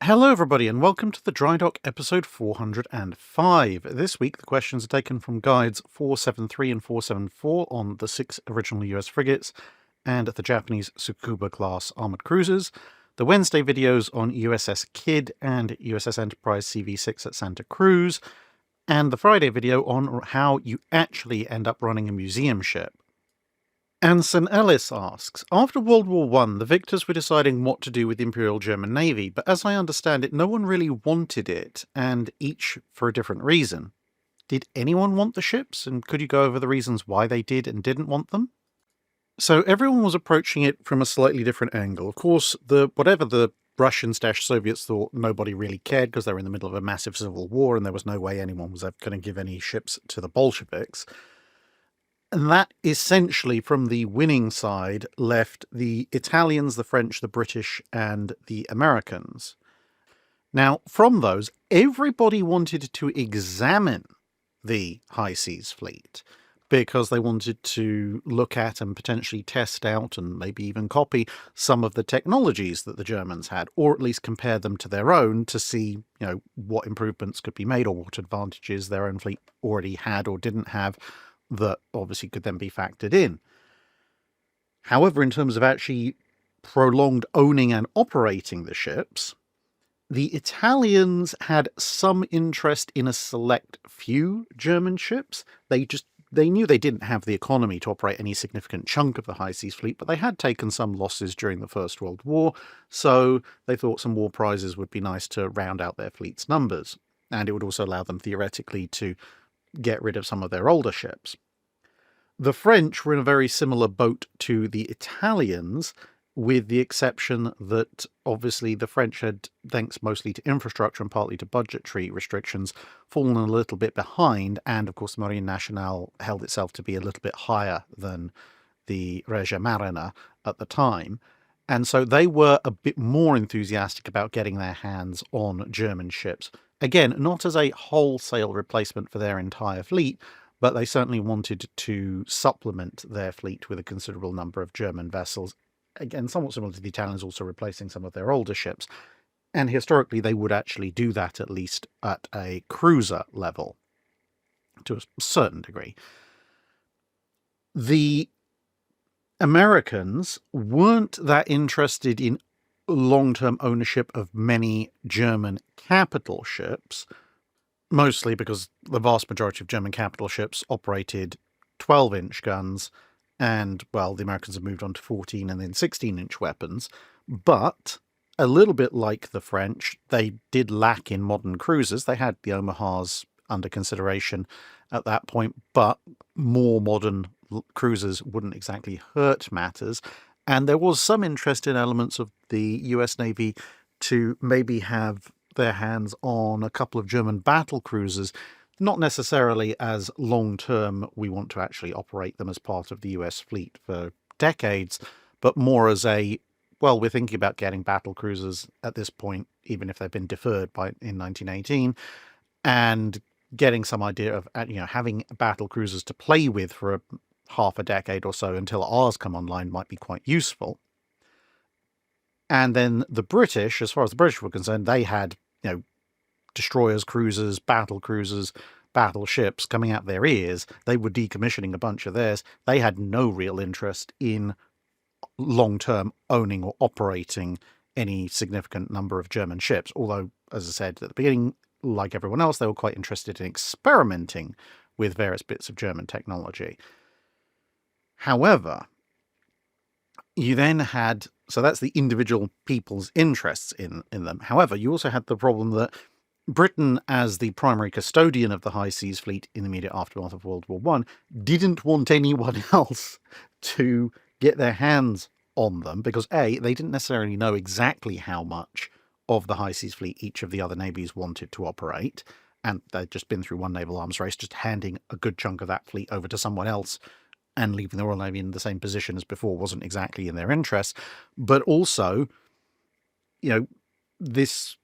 Hello everybody and welcome to the Drydock episode 405. This week the questions are taken from guides 473 and 474 on the 6 original US frigates and the Japanese Tsukuba class armoured cruisers, the Wednesday videos on USS Kidd and USS Enterprise CV6 at Santa Cruz, and the Friday video on how you actually end up running a museum ship. Anson Ellis asks, after World War I, the victors were deciding what to do with the Imperial German Navy, but as I understand it, no one really wanted it, and each for a different reason. Did anyone want the ships, and could you go over the reasons why they did and didn't want them? So everyone was approaching it from a slightly different angle. Of course, whatever the Russians/Soviets thought, nobody really cared because they were in the middle of a massive civil war and there was no way anyone was ever going to give any ships to the Bolsheviks. And that essentially, from the winning side, left the Italians, the French, the British, and the Americans. Now, from those, everybody wanted to examine the high seas fleet because they wanted to look at and potentially test out and maybe even copy some of the technologies that the Germans had, or at least compare them to their own to see, what improvements could be made or what advantages their own fleet already had or didn't have that obviously could then be factored in. However, in terms of actually prolonged owning and operating the ships, the Italians had some interest in a select few German ships. They knew they didn't have the economy to operate any significant chunk of the high seas fleet, but they had taken some losses during the First World War, so they thought some war prizes would be nice to round out their fleet's numbers, and it would also allow them theoretically to get rid of some of their older ships. The French were in a very similar boat to the Italians, with the exception that obviously the French had, thanks mostly to infrastructure and partly to budgetary restrictions, fallen a little bit behind, and of course the Marine Nationale held itself to be a little bit higher than the Regia Marina at the time. And so they were a bit more enthusiastic about getting their hands on German ships. Again, not as a wholesale replacement for their entire fleet, but they certainly wanted to supplement their fleet with a considerable number of German vessels. Again, somewhat similar to the Italians also replacing some of their older ships. And historically, they would actually do that at least at a cruiser level, to a certain degree. The Americans weren't that interested in long-term ownership of many German capital ships, mostly because the vast majority of German capital ships operated 12-inch guns, and, well, the Americans have moved on to 14 and then 16-inch weapons. But, a little bit like the French, they did lack in modern cruisers. They had the Omahas under consideration at that point, but more modern cruisers wouldn't exactly hurt matters. And there was some interest in elements of the US Navy to maybe have their hands on a couple of German battlecruisers, not necessarily as long-term, we want to actually operate them as part of the US fleet for decades, but more as we're thinking about getting battlecruisers at this point, even if they've been deferred in 1918, and getting some idea of, having battlecruisers to play with for half a decade or so until ours come online might be quite useful. And then the British, as far as the British were concerned, they had, destroyers, cruisers, battle cruisers, battleships coming out their ears. They were decommissioning a bunch of theirs. They had no real interest in long-term owning or operating any significant number of German ships. Although, as I said at the beginning, like everyone else, they were quite interested in experimenting with various bits of German technology. However, you then had, so that's the individual people's interests in them. However, you also had the problem that Britain, as the primary custodian of the high seas fleet in the immediate aftermath of World War I, didn't want anyone else to get their hands on them because, A, they didn't necessarily know exactly how much of the high seas fleet each of the other navies wanted to operate, and they'd just been through one naval arms race, just handing a good chunk of that fleet over to someone else and leaving the Royal Navy in the same position as before wasn't exactly in their interests. But also, this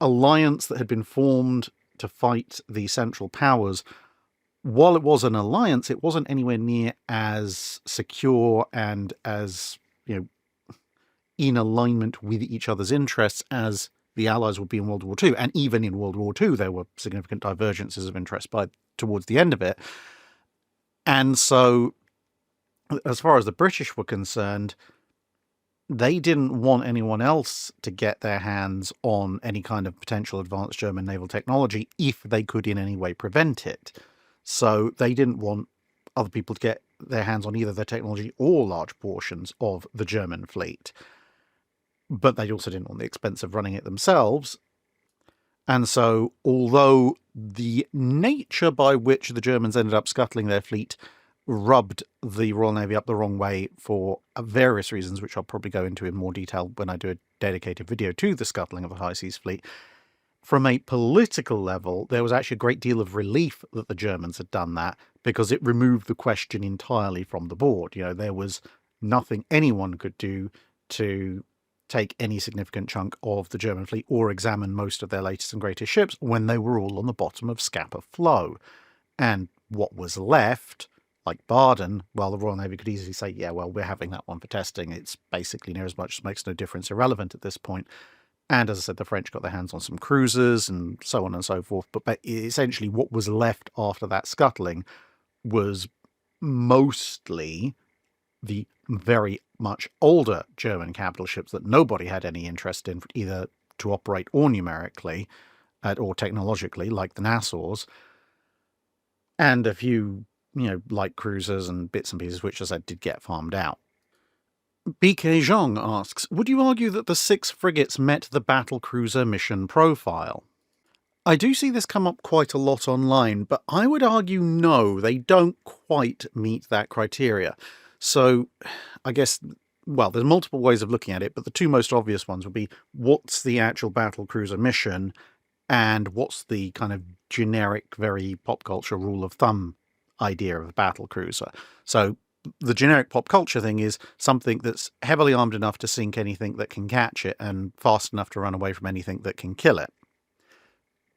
alliance that had been formed to fight the Central Powers, while it was an alliance, it wasn't anywhere near as secure and as, in alignment with each other's interests as the Allies would be in World War II. And even in World War II, there were significant divergences of interest towards the end of it. And so, as far as the British were concerned, they didn't want anyone else to get their hands on any kind of potential advanced German naval technology if they could in any way prevent it. So they didn't want other people to get their hands on either the technology or large portions of the German fleet. But they also didn't want the expense of running it themselves. And so, although the nature by which the Germans ended up scuttling their fleet rubbed the Royal Navy up the wrong way for various reasons, which I'll probably go into in more detail when I do a dedicated video to the scuttling of the High Seas Fleet, from a political level, there was actually a great deal of relief that the Germans had done that, because it removed the question entirely from the board. You know, there was nothing anyone could do to take any significant chunk of the German fleet or examine most of their latest and greatest ships when they were all on the bottom of Scapa Flow. And what was left, like Baden, well, the Royal Navy could easily say, yeah, well, we're having that one for testing. It's basically near as much as makes no difference, irrelevant at this point. And as I said, the French got their hands on some cruisers and so on and so forth. But essentially what was left after that scuttling was mostly the very much older German capital ships that nobody had any interest in, either to operate or numerically or technologically, like the Nassau's, and a few, light cruisers and bits and pieces, which, as I said, did get farmed out. BK Zhong asks, would you argue that the 6 frigates met the battlecruiser mission profile? I do see this come up quite a lot online, but I would argue no, they don't quite meet that criteria. So I guess, well, there's multiple ways of looking at it, but the two most obvious ones would be what's the actual battlecruiser mission and what's the kind of generic, very pop culture rule of thumb idea of a battlecruiser. So the generic pop culture thing is something that's heavily armed enough to sink anything that can catch it and fast enough to run away from anything that can kill it,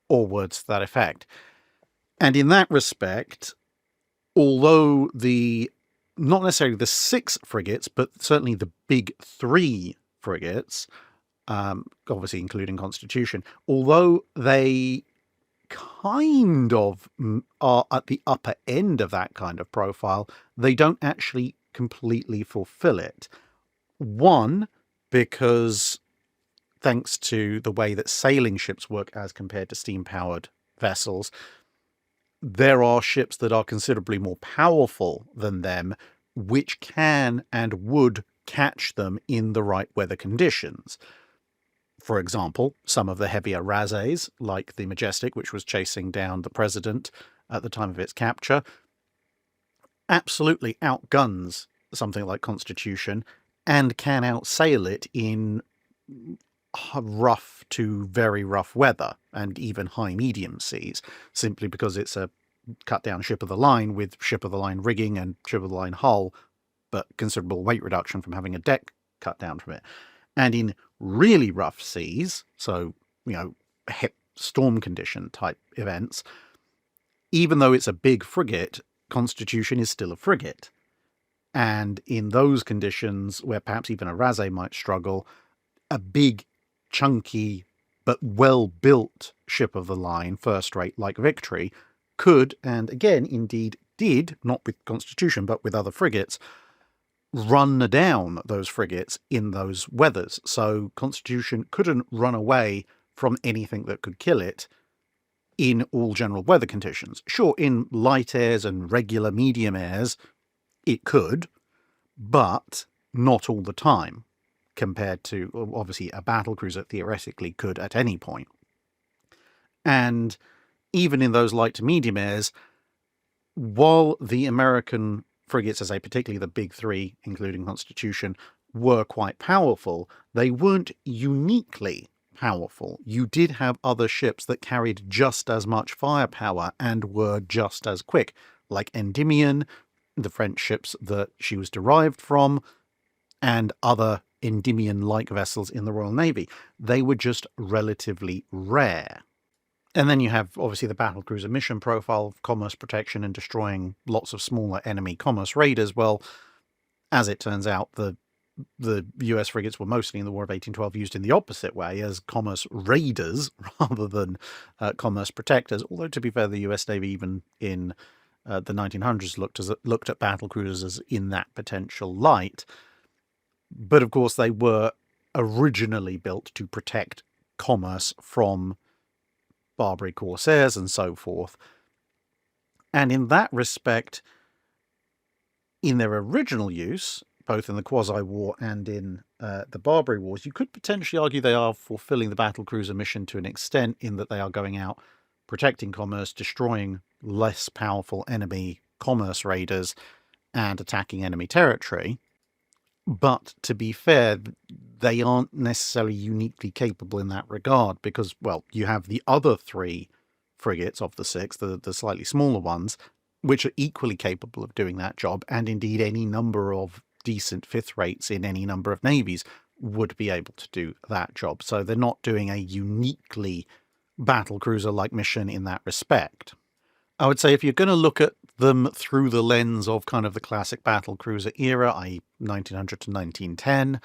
or words to that effect. And in that respect, although not necessarily the 6 frigates, but certainly the big 3 frigates, obviously including Constitution, although they kind of are at the upper end of that kind of profile, they don't actually completely fulfill it. One, because thanks to the way that sailing ships work as compared to steam-powered vessels, there are ships that are considerably more powerful than them, which can and would catch them in the right weather conditions. For example, some of the heavier razes, like the Majestic, which was chasing down the President at the time of its capture, absolutely outguns something like Constitution and can outsail it in rough to very rough weather and even high-medium seas, simply because it's a cut-down ship-of-the-line with ship-of-the-line rigging and ship-of-the-line hull, but considerable weight reduction from having a deck cut down from it. And in really rough seas, so, storm condition type events, even though it's a big frigate, Constitution is still a frigate. And in those conditions, where perhaps even a Razé might struggle, a big, chunky, but well-built ship-of-the-line, first-rate like Victory, could, and again, indeed did, not with Constitution, but with other frigates, run down those frigates in those weathers. So Constitution couldn't run away from anything that could kill it in all general weather conditions. Sure, in light airs and regular medium airs, it could, but not all the time, compared to, obviously, a battlecruiser theoretically could at any point. And even in those light to medium airs, while the American frigates, as particularly the big 3, including Constitution, were quite powerful, they weren't uniquely powerful. You did have other ships that carried just as much firepower and were just as quick, like Endymion, the French ships that she was derived from, and other Endymion-like vessels in the Royal Navy. They were just relatively rare. And then you have, obviously, the battlecruiser mission profile of commerce protection and destroying lots of smaller enemy commerce raiders. Well, as it turns out, the the US frigates were mostly in the War of 1812 used in the opposite way as commerce raiders rather than commerce protectors. Although, to be fair, the US Navy, even in the 1900s, looked at battlecruisers in that potential light. But of course, they were originally built to protect commerce from Barbary corsairs and so forth. And in that respect, in their original use, both in the Quasi-War and in the Barbary Wars, you could potentially argue they are fulfilling the battlecruiser mission to an extent, in that they are going out protecting commerce, destroying less powerful enemy commerce raiders, and attacking enemy territory. But to be fair, they aren't necessarily uniquely capable in that regard, because, well, you have the other 3 frigates of the 6, the slightly smaller ones, which are equally capable of doing that job, and indeed any number of decent 5th rates in any number of navies would be able to do that job. So they're not doing a uniquely battlecruiser-like mission in that respect. I would say if you're going to look at them through the lens of kind of the classic battlecruiser era, i.e. 1900 to 1910,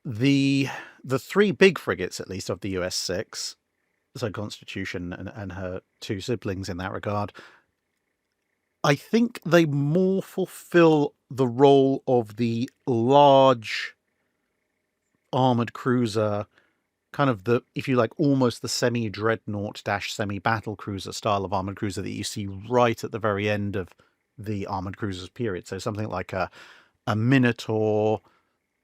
the 3 big frigates, at least, of the US 6, so Constitution and her 2 siblings in that regard, I think they more fulfill the role of the large armoured cruiser, kind of the, if you like, almost the semi-dreadnought / semi-battlecruiser style of armoured cruiser that you see right at the very end of the armoured cruisers period. So something like a Minotaur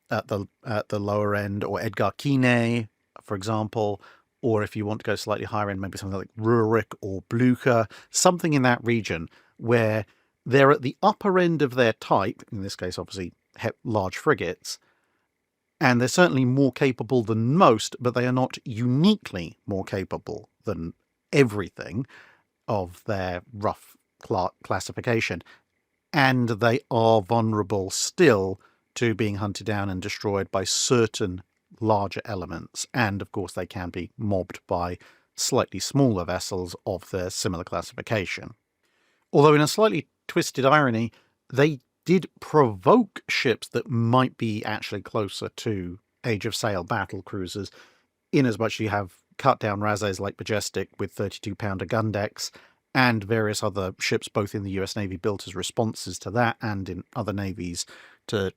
at the lower end, or Edgar Quinet, for example, or if you want to go slightly higher end, maybe something like Rurik or Blucher, something in that region where they're at the upper end of their type, in this case obviously large frigates, and they're certainly more capable than most, but they are not uniquely more capable than everything of their rough classification. And they are vulnerable still to being hunted down and destroyed by certain larger elements. And of course, they can be mobbed by slightly smaller vessels of their similar classification. Although, in a slightly twisted irony, they did provoke ships that might be actually closer to Age of Sail battle cruisers, in as much you have cut-down Razes like Majestic with 32-pounder gun decks, and various other ships, both in the US Navy, built as responses to that, and in other navies to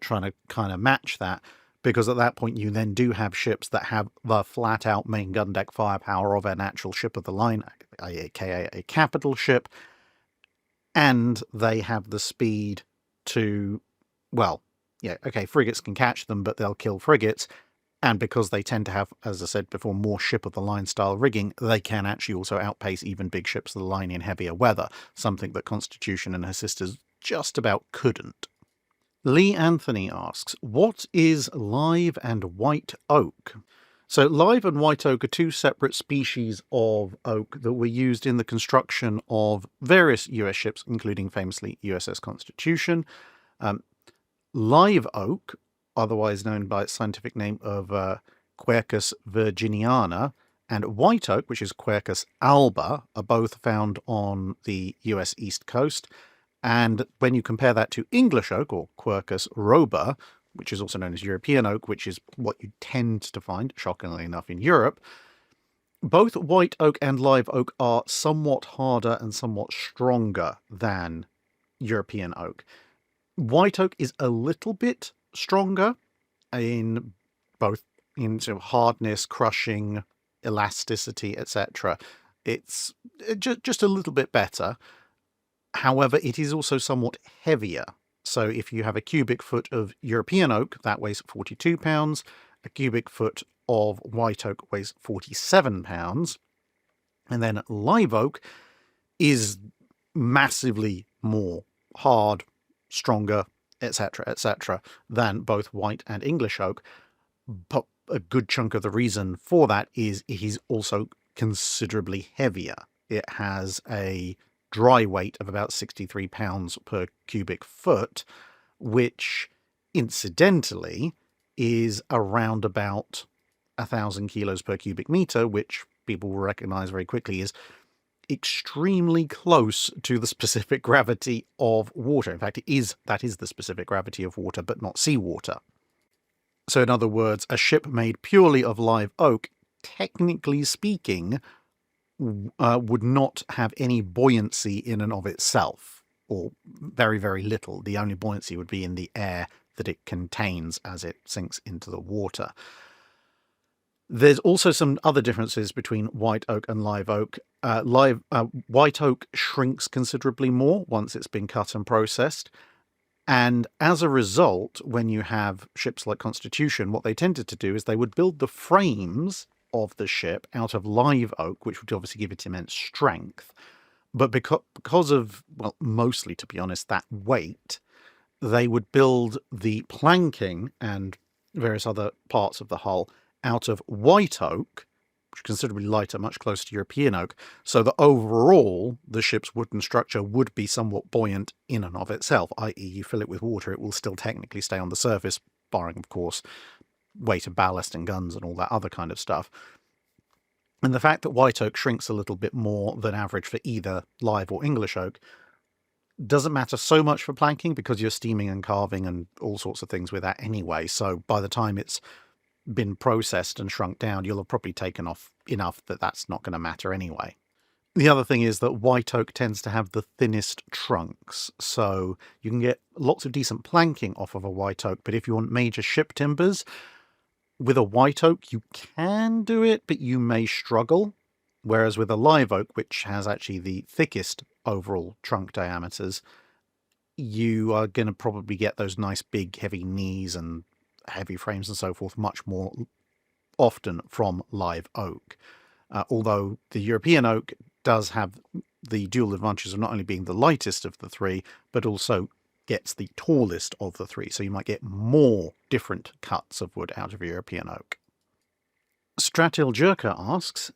trying to kind of match that, because at that point you then do have ships that have the flat-out main gun deck firepower of an actual ship of the line, aka a capital ship, and they have the speed to, well, yeah, okay, frigates can catch them, but they'll kill frigates, and because they tend to have, as I said before, more ship-of-the-line style rigging, they can actually also outpace even big ships of the line in heavier weather, something that Constitution and her sisters just about couldn't. Lee Anthony asks, what is live and white oak? So live and white oak are 2 separate species of oak that were used in the construction of various US ships, including famously USS Constitution. Live oak, otherwise known by its scientific name of Quercus virginiana, and white oak, which is Quercus alba, are both found on the US East Coast. And when you compare that to English oak, or Quercus robur, which is also known as European oak, which is what you tend to find, shockingly enough, in Europe, both white oak and live oak are somewhat harder and somewhat stronger than European oak. White oak is a little bit stronger in both in sort of hardness, crushing, elasticity, etc. It's just a little bit better. However, it is also somewhat heavier. So if you have a cubic foot of European oak, that weighs 42 pounds. A cubic foot of white oak weighs 47 pounds. And then live oak is massively more hard, stronger, etc., than both white and English oak. But a good chunk of the reason for that is it is also considerably heavier. It has a dry weight of about 63 pounds per cubic foot, which incidentally is around about 1,000 kilos per cubic meter, which people will recognize very quickly is extremely close to the specific gravity of water. In fact, that is the specific gravity of water, but not seawater. So in other words, a ship made purely of live oak, technically speaking, would not have any buoyancy in and of itself, or very, very little. The only buoyancy would be in the air that it contains as it sinks into the water. There's also some other differences between white oak and live oak. White oak shrinks considerably more once it's been cut and processed. And as a result, when you have ships like Constitution, what they tended to do is they would build the frames of the ship out of live oak, which would obviously give it immense strength. But because of, well, mostly, to be honest, that weight, they would build the planking and various other parts of the hull out of white oak, which is considerably lighter, much closer to European oak, so that overall the ship's wooden structure would be somewhat buoyant in and of itself, i.e. you fill it with water, it will still technically stay on the surface, barring, of course, weight of ballast and guns and all that other kind of stuff. And the fact that white oak shrinks a little bit more than average for either live or English oak doesn't matter so much for planking, because you're steaming and carving and all sorts of things with that anyway, so by the time it's been processed and shrunk down, you'll have probably taken off enough that that's not going to matter anyway. The other thing is that white oak tends to have the thinnest trunks, so you can get lots of decent planking off of a white oak, but if you want major ship timbers, with a white oak you can do it, but you may struggle, whereas with a live oak, which has actually the thickest overall trunk diameters, you are going to probably get those nice big heavy knees and heavy frames and so forth much more often from live oak. Although the European oak does have the dual advantages of not only being the lightest of the three, but also gets the tallest of the three, so you might get more different cuts of wood out of European oak. Stratil Jerker asks,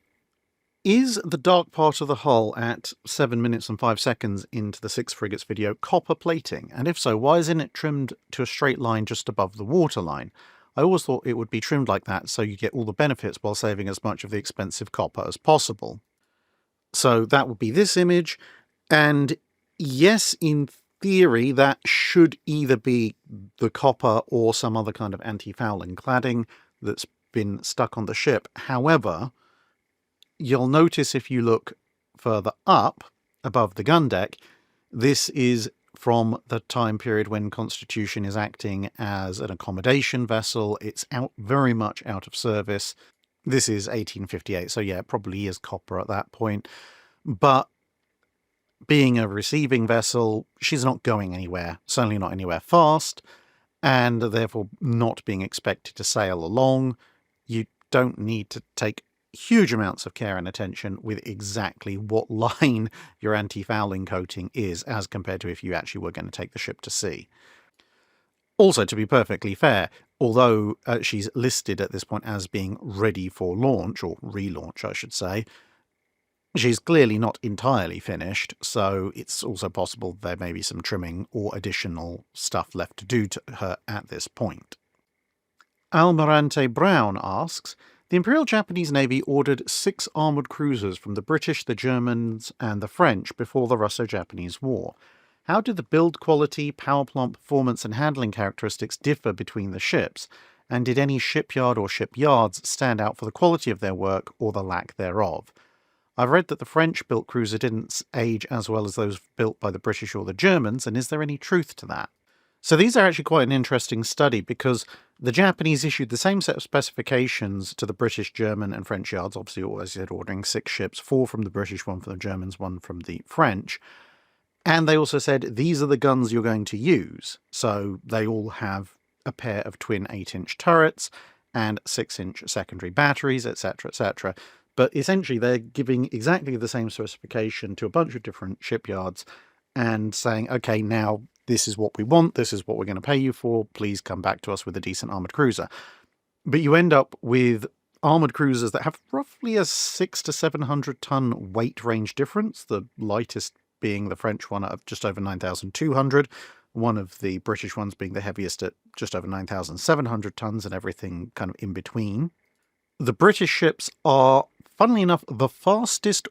is the dark part of the hull at 7 minutes and 5 seconds into the Six Frigates video copper plating? And if so, why isn't it trimmed to a straight line just above the waterline? I always thought it would be trimmed like that so you get all the benefits while saving as much of the expensive copper as possible. So that would be this image, and yes, in theory that should either be the copper or some other kind of anti-fouling cladding that's been stuck on the ship. However, you'll notice if you look further up above the gun deck, this is from the time period when Constitution is acting as an accommodation vessel. It's very much out of service. This is 1858, so yeah, it probably is copper at that point. But being a receiving vessel, she's not going anywhere, certainly not anywhere fast, and therefore not being expected to sail along. You don't need to take huge amounts of care and attention with exactly what line your anti-fouling coating is, as compared to if you actually were going to take the ship to sea. Also, to be perfectly fair, although she's listed at this point as being ready for launch, or relaunch I should say, she's clearly not entirely finished, so it's also possible there may be some trimming or additional stuff left to do to her at this point. Almirante Brown asks, the Imperial Japanese Navy ordered 6 armoured cruisers from the British, the Germans, and the French before the Russo-Japanese War. How did the build quality, power plant performance, and handling characteristics differ between the ships? And did any shipyard or shipyards stand out for the quality of their work or the lack thereof? I've read that the French-built cruiser didn't age as well as those built by the British or the Germans, and is there any truth to that? So these are actually quite an interesting study, because the Japanese issued the same set of specifications to the British, German and French yards, obviously, as I said, ordering 6 ships, 4 from the British, 1 from the Germans, 1 from the French. And they also said, these are the guns you're going to use. So they all have a pair of twin 8-inch turrets and 6-inch secondary batteries, etc., etc. But essentially they're giving exactly the same specification to a bunch of different shipyards and saying, okay, now this is what we want, this is what we're going to pay you for, please come back to us with a decent armoured cruiser. But you end up with armoured cruisers that have roughly a 600 to 700 ton weight range difference, the lightest being the French one at just over 9,200, one of the British ones being the heaviest at just over 9,700 tons, and everything kind of in between. The British ships are funnily enough, the fastest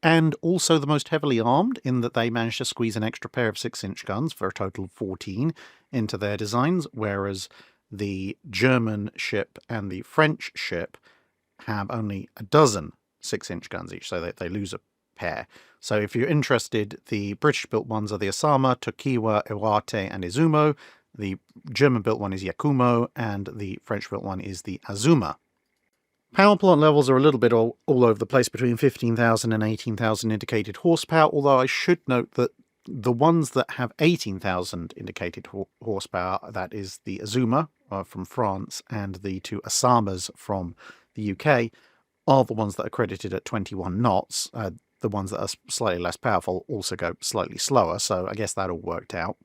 and also the most heavily armed, in that they managed to squeeze an extra pair of 6-inch guns for a total of 14 into their designs, whereas the German ship and the French ship have only a dozen 6-inch guns each, so they lose a pair. So if you're interested, the British-built ones are the Osama, Tokiwa, Iwate, and Izumo. The German-built one is Yakumo, and the French-built one is the Azuma. Power plant levels are a little bit all over the place, between 15,000 and 18,000 indicated horsepower, although I should note that the ones that have 18,000 indicated horsepower, that is the Azuma from France and the two Osamas from the UK, are the ones that are credited at 21 knots. The ones that are slightly less powerful also go slightly slower, so I guess that all worked out.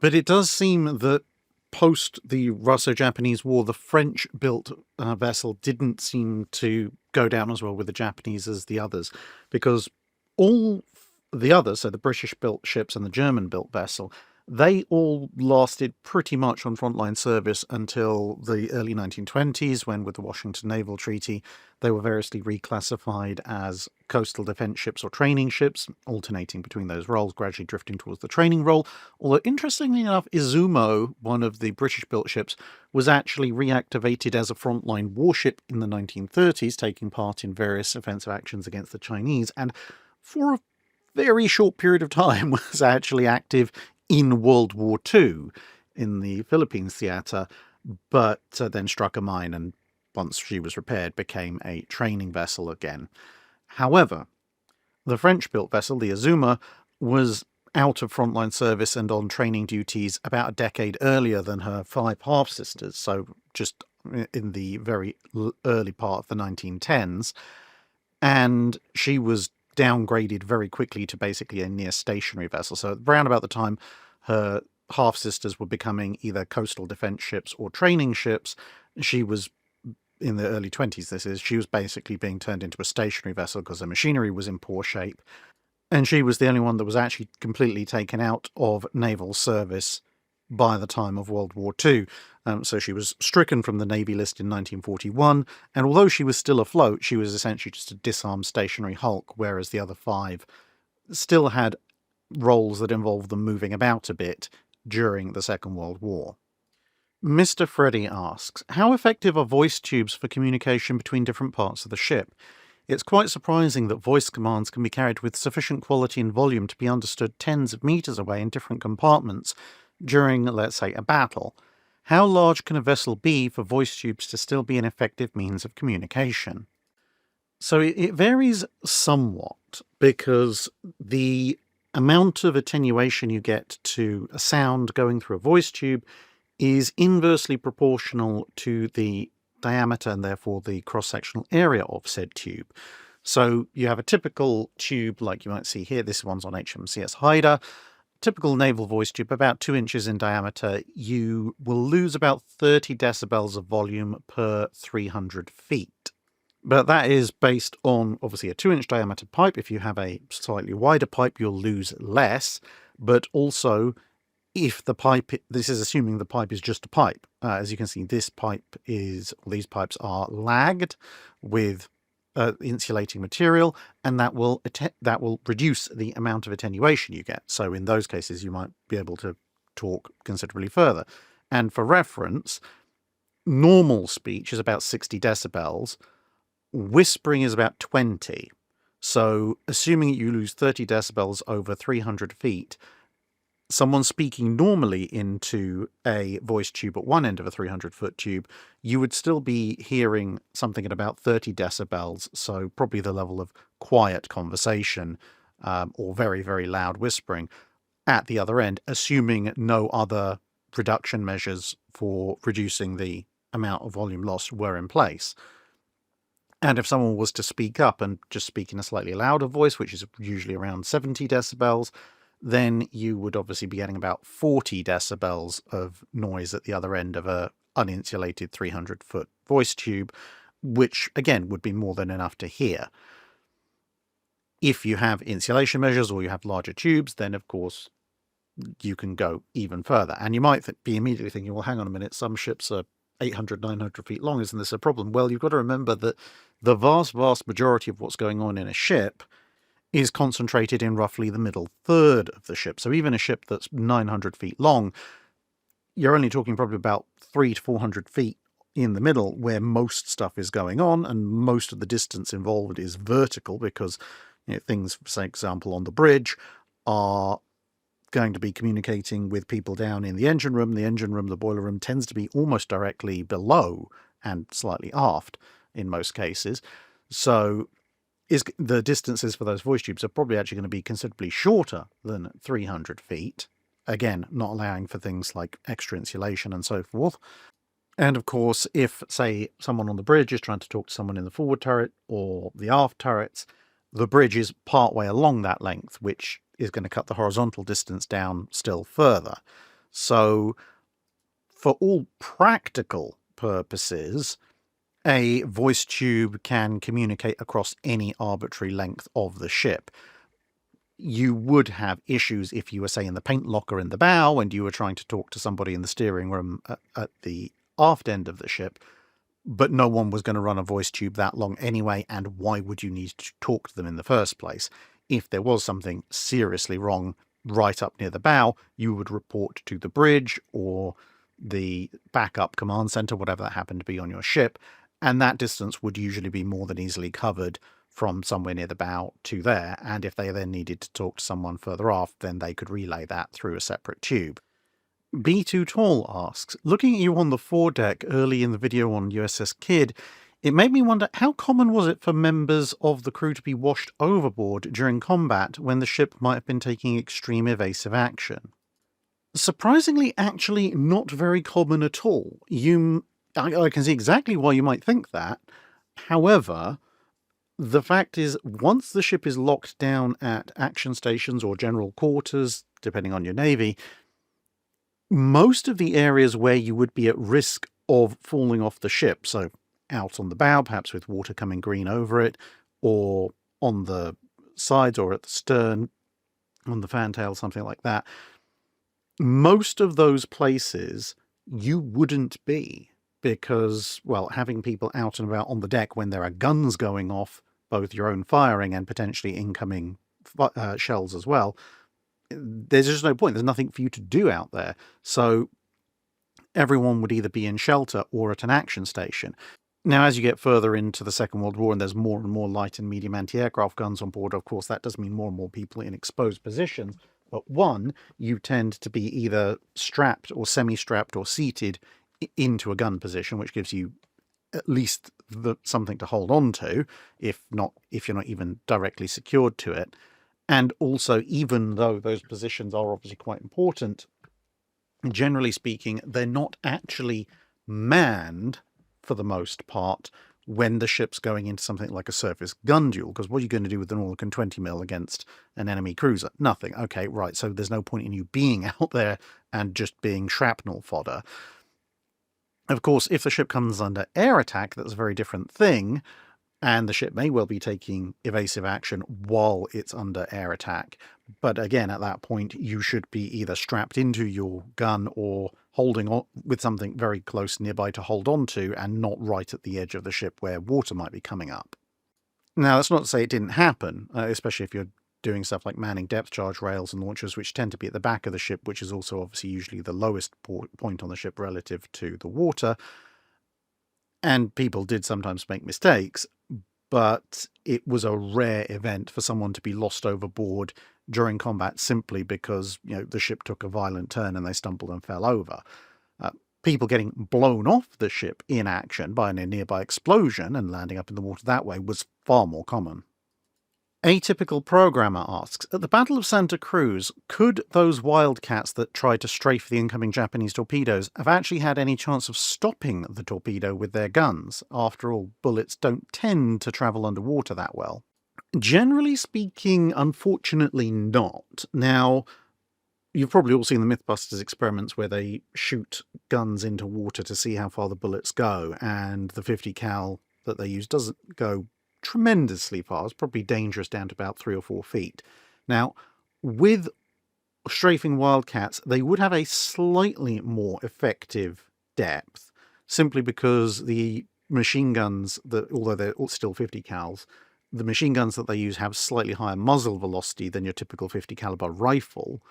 But it does seem that post the Russo-Japanese War, the French-built vessel didn't seem to go down as well with the Japanese as the others, because all the others, so the British-built ships and the German-built vessel, they all lasted pretty much on frontline service until the early 1920s, when, with the Washington Naval Treaty, they were variously reclassified as coastal defense ships or training ships, alternating between those roles, gradually drifting towards the training role. Although, interestingly enough, Izumo, one of the British-built ships, was actually reactivated as a frontline warship in the 1930s, taking part in various offensive actions against the Chinese, and for a very short period of time was actually active in World War II in the Philippines theatre, but then struck a mine and, once she was repaired, became a training vessel again. However, the French-built vessel, the Azuma, was out of frontline service and on training duties about a decade earlier than her 5 half-sisters, so just in the very early part of the 1910s, and she was downgraded very quickly to basically a near stationary vessel. So around about the time her half-sisters were becoming either coastal defense ships or training ships, she was, in the early 20s she was basically being turned into a stationary vessel because her machinery was in poor shape, and she was the only one that was actually completely taken out of naval service by the time of World War II. So she was stricken from the Navy list in 1941, and although she was still afloat, she was essentially just a disarmed stationary hulk, whereas the other 5 still had roles that involved them moving about a bit during the Second World War. Mr. Freddy asks, how effective are voice tubes for communication between different parts of the ship? It's quite surprising that voice commands can be carried with sufficient quality and volume to be understood tens of meters away in different compartments during, let's say, a battle. How large can a vessel be for voice tubes to still be an effective means of communication? So it varies somewhat, because the amount of attenuation you get to a sound going through a voice tube is inversely proportional to the diameter and therefore the cross-sectional area of said tube. So you have a typical tube like you might see here. This one's on HMCS Haida. Typical naval voice tube, about 2 inches in diameter. You will lose about 30 decibels of volume per 300 feet. But that is based on, obviously, a 2-inch diameter pipe. If you have a slightly wider pipe, you'll lose less. But also, if the pipe, this is assuming the pipe is just a pipe. As you can see, these pipes are lagged with insulating material, and that will reduce the amount of attenuation you get. So in those cases, you might be able to talk considerably further. And for reference, normal speech is about 60 decibels. Whispering is about 20. So assuming you lose 30 decibels over 300 feet, someone speaking normally into a voice tube at one end of a 300-foot tube, you would still be hearing something at about 30 decibels, so probably the level of quiet conversation or very, very loud whispering at the other end, assuming no other reduction measures for reducing the amount of volume lost were in place. And if someone was to speak up and just speak in a slightly louder voice, which is usually around 70 decibels, then you would obviously be getting about 40 decibels of noise at the other end of a uninsulated 300-foot voice tube, which, again, would be more than enough to hear. If you have insulation measures or you have larger tubes, then, of course, you can go even further. And you might be immediately thinking, well, hang on a minute, some ships are 800, 900 feet long. Isn't this a problem? Well, you've got to remember that the vast, vast majority of what's going on in a ship is concentrated in roughly the middle third of the ship. So even a ship that's 900 feet long, you're only talking probably about 300 to 400 feet in the middle where most stuff is going on, and most of the distance involved is vertical because things, for example, on the bridge are going to be communicating with people down in the engine room. The engine room, the boiler room, tends to be almost directly below and slightly aft in most cases. So the distances for those voice tubes are probably actually going to be considerably shorter than 300 feet. Again, not allowing for things like extra insulation and so forth. And of course, if, say, someone on the bridge is trying to talk to someone in the forward turret or the aft turrets, the bridge is partway along that length, which is going to cut the horizontal distance down still further. So, for all practical purposes, a voice tube can communicate across any arbitrary length of the ship. You would have issues if you were, say, in the paint locker in the bow and you were trying to talk to somebody in the steering room at the aft end of the ship, but no one was going to run a voice tube that long anyway, and why would you need to talk to them in the first place? If there was something seriously wrong right up near the bow, you would report to the bridge or the backup command center, whatever that happened to be on your ship, and that distance would usually be more than easily covered from somewhere near the bow to there, and if they then needed to talk to someone further aft, then they could relay that through a separate tube. Be Too Tall asks, looking at you on the foredeck early in the video on USS Kidd, it made me wonder how common was it for members of the crew to be washed overboard during combat when the ship might have been taking extreme evasive action? Surprisingly, actually not very common at all. I can see exactly why you might think that. However, the fact is, once the ship is locked down at action stations or general quarters, depending on your navy, most of the areas where you would be at risk of falling off the ship, so out on the bow, perhaps with water coming green over it, or on the sides or at the stern, on the fantail, something like that, most of those places you wouldn't be because, well, having people out and about on the deck when there are guns going off, both your own firing and potentially incoming shells as well, there's just no point. There's nothing for you to do out there. So everyone would either be in shelter or at an action station. Now, as you get further into the Second World War and there's more and more light and medium anti-aircraft guns on board, of course, that does mean more and more people in exposed positions. But one, you tend to be either strapped or semi-strapped or seated into a gun position, which gives you at least something to hold on to, if you're not even directly secured to it. And also, even though those positions are obviously quite important, generally speaking, they're not actually manned for the most part when the ship's going into something like a surface gun duel, because what are you going to do with an Orkan 20mm against an enemy cruiser? Nothing. Okay, right, so there's no point in you being out there and just being shrapnel fodder. Of course, if the ship comes under air attack, that's a very different thing, and the ship may well be taking evasive action while it's under air attack. But again, at that point, you should be either strapped into your gun or holding on with something very close nearby to hold on to, and not right at the edge of the ship where water might be coming up. Now, that's not to say it didn't happen, especially if you're doing stuff like manning depth charge rails and launchers, which tend to be at the back of the ship, which is also obviously usually the lowest point on the ship relative to the water. And people did sometimes make mistakes, but it was a rare event for someone to be lost overboard during combat simply because the ship took a violent turn and they stumbled and fell over. People getting blown off the ship in action by a nearby explosion and landing up in the water that way was far more common. Atypical Programmer asks, at the Battle of Santa Cruz, could those Wildcats that tried to strafe the incoming Japanese torpedoes have actually had any chance of stopping the torpedo with their guns? After all, bullets don't tend to travel underwater that well. Generally speaking, unfortunately not. Now, you've probably all seen the Mythbusters experiments where they shoot guns into water to see how far the bullets go, and the 50 cal that they use doesn't go tremendously far. It's probably dangerous down to about 3 or 4 feet. Now, with strafing Wildcats, they would have a slightly more effective depth. simply because the machine guns, although they're still 50 cals, the machine guns that they use have slightly higher muzzle velocity than your typical 50 caliber rifle.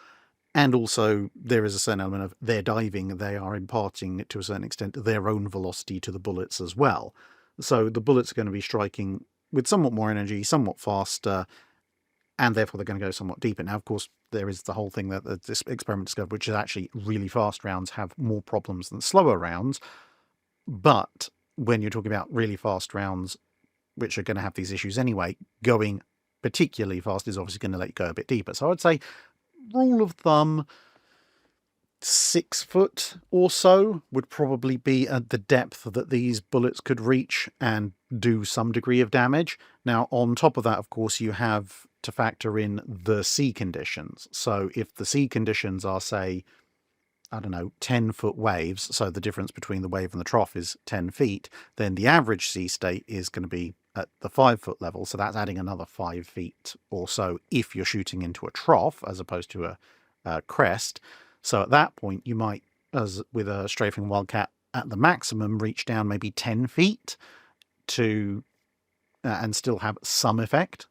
And also there is a certain element of their diving. They are imparting, to a certain extent, their own velocity to the bullets as well. So the bullets are going to be striking with somewhat more energy, somewhat faster, and therefore they're going to go somewhat deeper. Now, of course, there is the whole thing that this experiment discovered, which is actually really fast rounds have more problems than slower rounds. But when you're talking about really fast rounds, which are going to have these issues anyway, going particularly fast is obviously going to let you go a bit deeper. So I'd say, rule of thumb, 6 foot or so would probably be at the depth that these bullets could reach and do some degree of damage. Now, on top of that, of course, you have to factor in the sea conditions. So if the sea conditions are, say, I don't know, 10-foot waves, so the difference between the wave and the trough is 10 feet, then the average sea state is going to be at the 5-foot level. So that's adding another 5 feet or so if you're shooting into a trough as opposed to a crest. So at that point, you might, as with a strafing Wildcat, at the maximum, reach down maybe 10 feet to and still have some effect.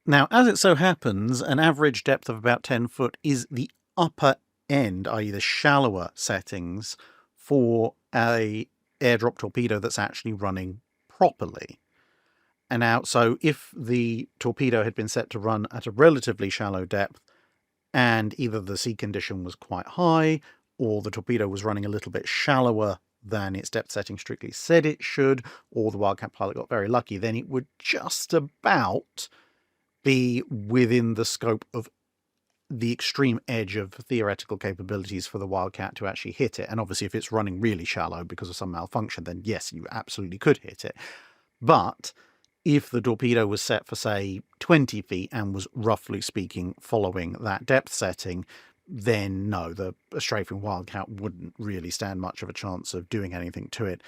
Now, as it so happens, an average depth of about 10 foot is the upper end, i.e. the shallower settings, for a airdrop torpedo that's actually running properly. And now, so if the torpedo had been set to run at a relatively shallow depth, and either the sea condition was quite high, or the torpedo was running a little bit shallower than its depth setting strictly said it should, or the Wildcat pilot got very lucky, then it would just about be within the scope of the extreme edge of theoretical capabilities for the Wildcat to actually hit it. And obviously, if it's running really shallow because of some malfunction, then yes, you absolutely could hit it. But if the torpedo was set for, say, 20 feet and was, roughly speaking, following that depth setting, then no, the strafing Wildcat wouldn't really stand much of a chance of doing anything to it.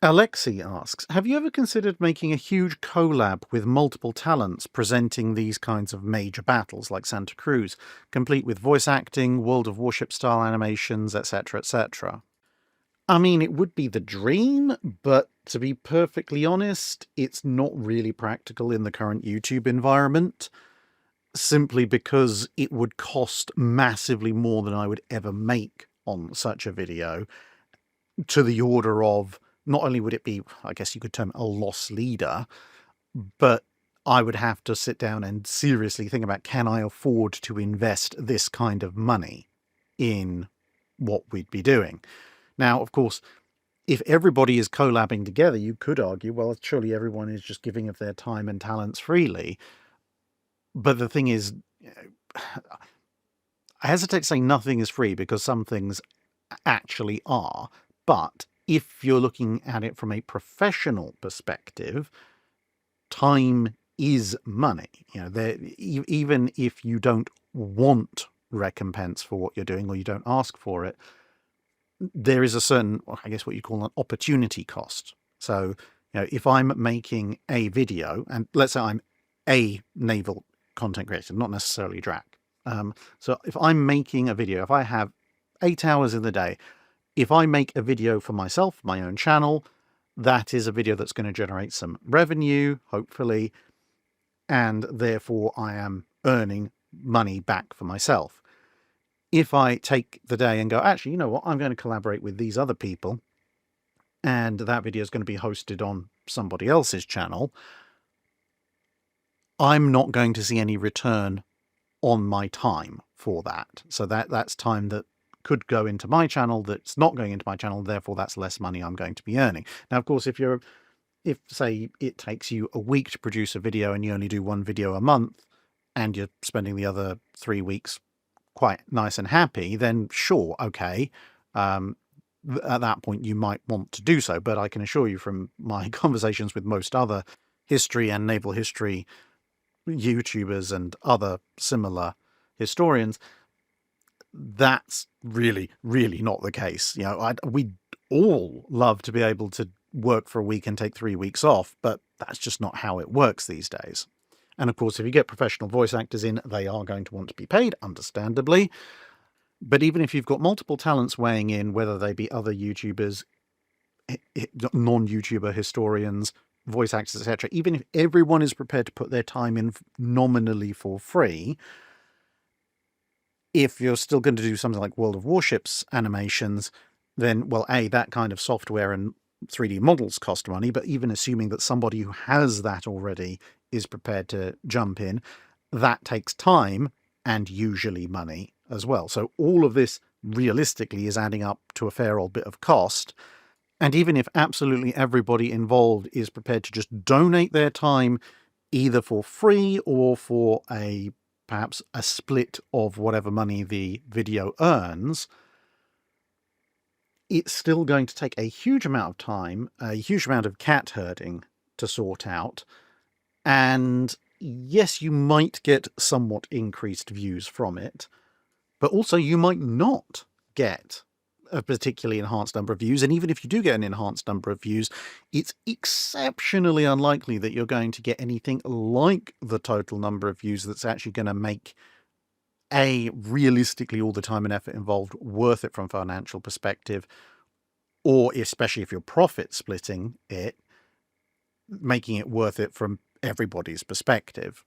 Alexei asks, have you ever considered making a huge collab with multiple talents presenting these kinds of major battles like Santa Cruz, complete with voice acting, World of Warship style animations, etc., etc.? I mean, it would be the dream, but to be perfectly honest, it's not really practical in the current YouTube environment, simply because it would cost massively more than I would ever make on such a video, to the order of, not only would it be, I guess you could term a loss leader, but I would have to sit down and seriously think about, can I afford to invest this kind of money in what we'd be doing? Now, of course, if everybody is collabing together, you could argue, well, surely everyone is just giving of their time and talents freely. But the thing is, I hesitate to say nothing is free, because some things actually are. But if you're looking at it from a professional perspective, time is money. You know, even if you don't want recompense for what you're doing, or you don't ask for it, there is a certain, I guess what you call an opportunity cost. So, you know, if I'm making a video, and let's say I'm a naval content creator, not necessarily Drac. So if I'm making a video, if I have 8 hours in the day, if I make a video for myself, my own channel, that is a video that's going to generate some revenue, hopefully, and therefore I am earning money back for myself. If I take the day and go, actually, you know what, I'm going to collaborate with these other people, and that video is going to be hosted on somebody else's channel, I'm not going to see any return on my time for that. So that's time that could go into my channel that's not going into my channel, therefore that's less money I'm going to be earning. Now, of course, if say it takes you a week to produce a video and you only do 1 video a month, and you're spending the other 3 weeks quite nice and happy, then sure, okay, at that point you might want to do so. But I can assure you from my conversations with most other history and naval history YouTubers and other similar historians, that's really, really not the case. You know, we'd all love to be able to work for a week and take 3 weeks off, but that's just not how it works these days. And of course, if you get professional voice actors in, they are going to want to be paid, understandably. But even if you've got multiple talents weighing in, whether they be other YouTubers, non-YouTuber historians, voice actors, etc., even if everyone is prepared to put their time in nominally for free, if you're still going to do something like World of Warships animations, then, well, A, that kind of software and 3D models cost money, but even assuming that somebody who has that already is prepared to jump in, that takes time and usually money as well. So all of this realistically is adding up to a fair old bit of cost. And even if absolutely everybody involved is prepared to just donate their time either for free or for perhaps a split of whatever money the video earns, it's still going to take a huge amount of time, a huge amount of cat herding to sort out. And yes, you might get somewhat increased views from it, but also you might not get a particularly enhanced number of views. And even if you do get an enhanced number of views, it's exceptionally unlikely that you're going to get anything like the total number of views that's actually going to make realistically all the time and effort involved worth it from a financial perspective, or especially if you're profit splitting it, making it worth it from everybody's perspective.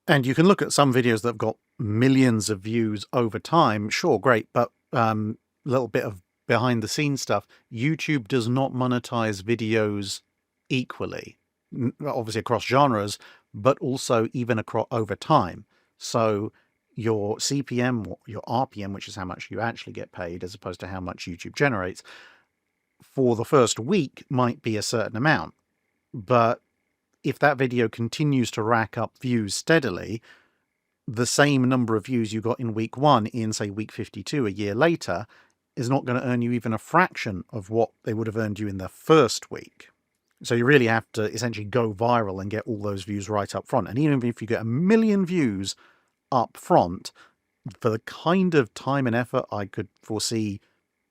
And you can look at some videos that have got millions of views over time. Sure, great, but little bit of behind the scenes stuff. YouTube does not monetize videos equally, obviously across genres, but also even across over time. So your CPM, your RPM, which is how much you actually get paid as opposed to how much YouTube generates, for the first week might be a certain amount. But if that video continues to rack up views steadily, the same number of views you got in week 1 in, say, week 52 a year later is not going to earn you even a fraction of what they would have earned you in the first week. So you really have to essentially go viral and get all those views right up front. And even if you get 1 million views up front, for the kind of time and effort I could foresee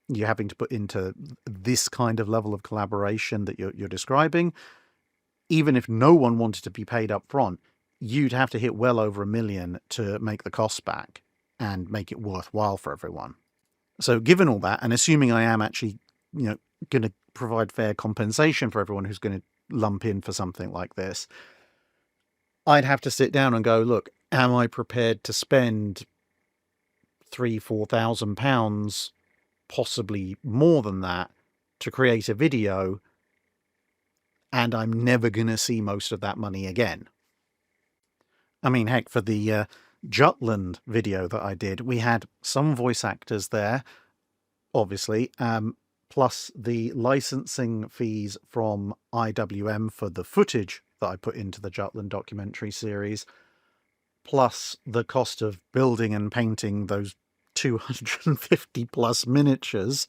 you having to put into this kind of level of collaboration that you're describing, even if no one wanted to be paid up front, you'd have to hit well over 1 million to make the costs back and make it worthwhile for everyone. So given all that, and assuming I am actually, going to provide fair compensation for everyone who's going to lump in for something like this, I'd have to sit down and go, look, am I prepared to spend £3,000-4,000, possibly more than that, to create a video, and I'm never going to see most of that money again? I mean, heck, for the Jutland video that I did, we had some voice actors there, obviously, plus the licensing fees from IWM for the footage that I put into the Jutland documentary series, plus the cost of building and painting those 250 plus miniatures.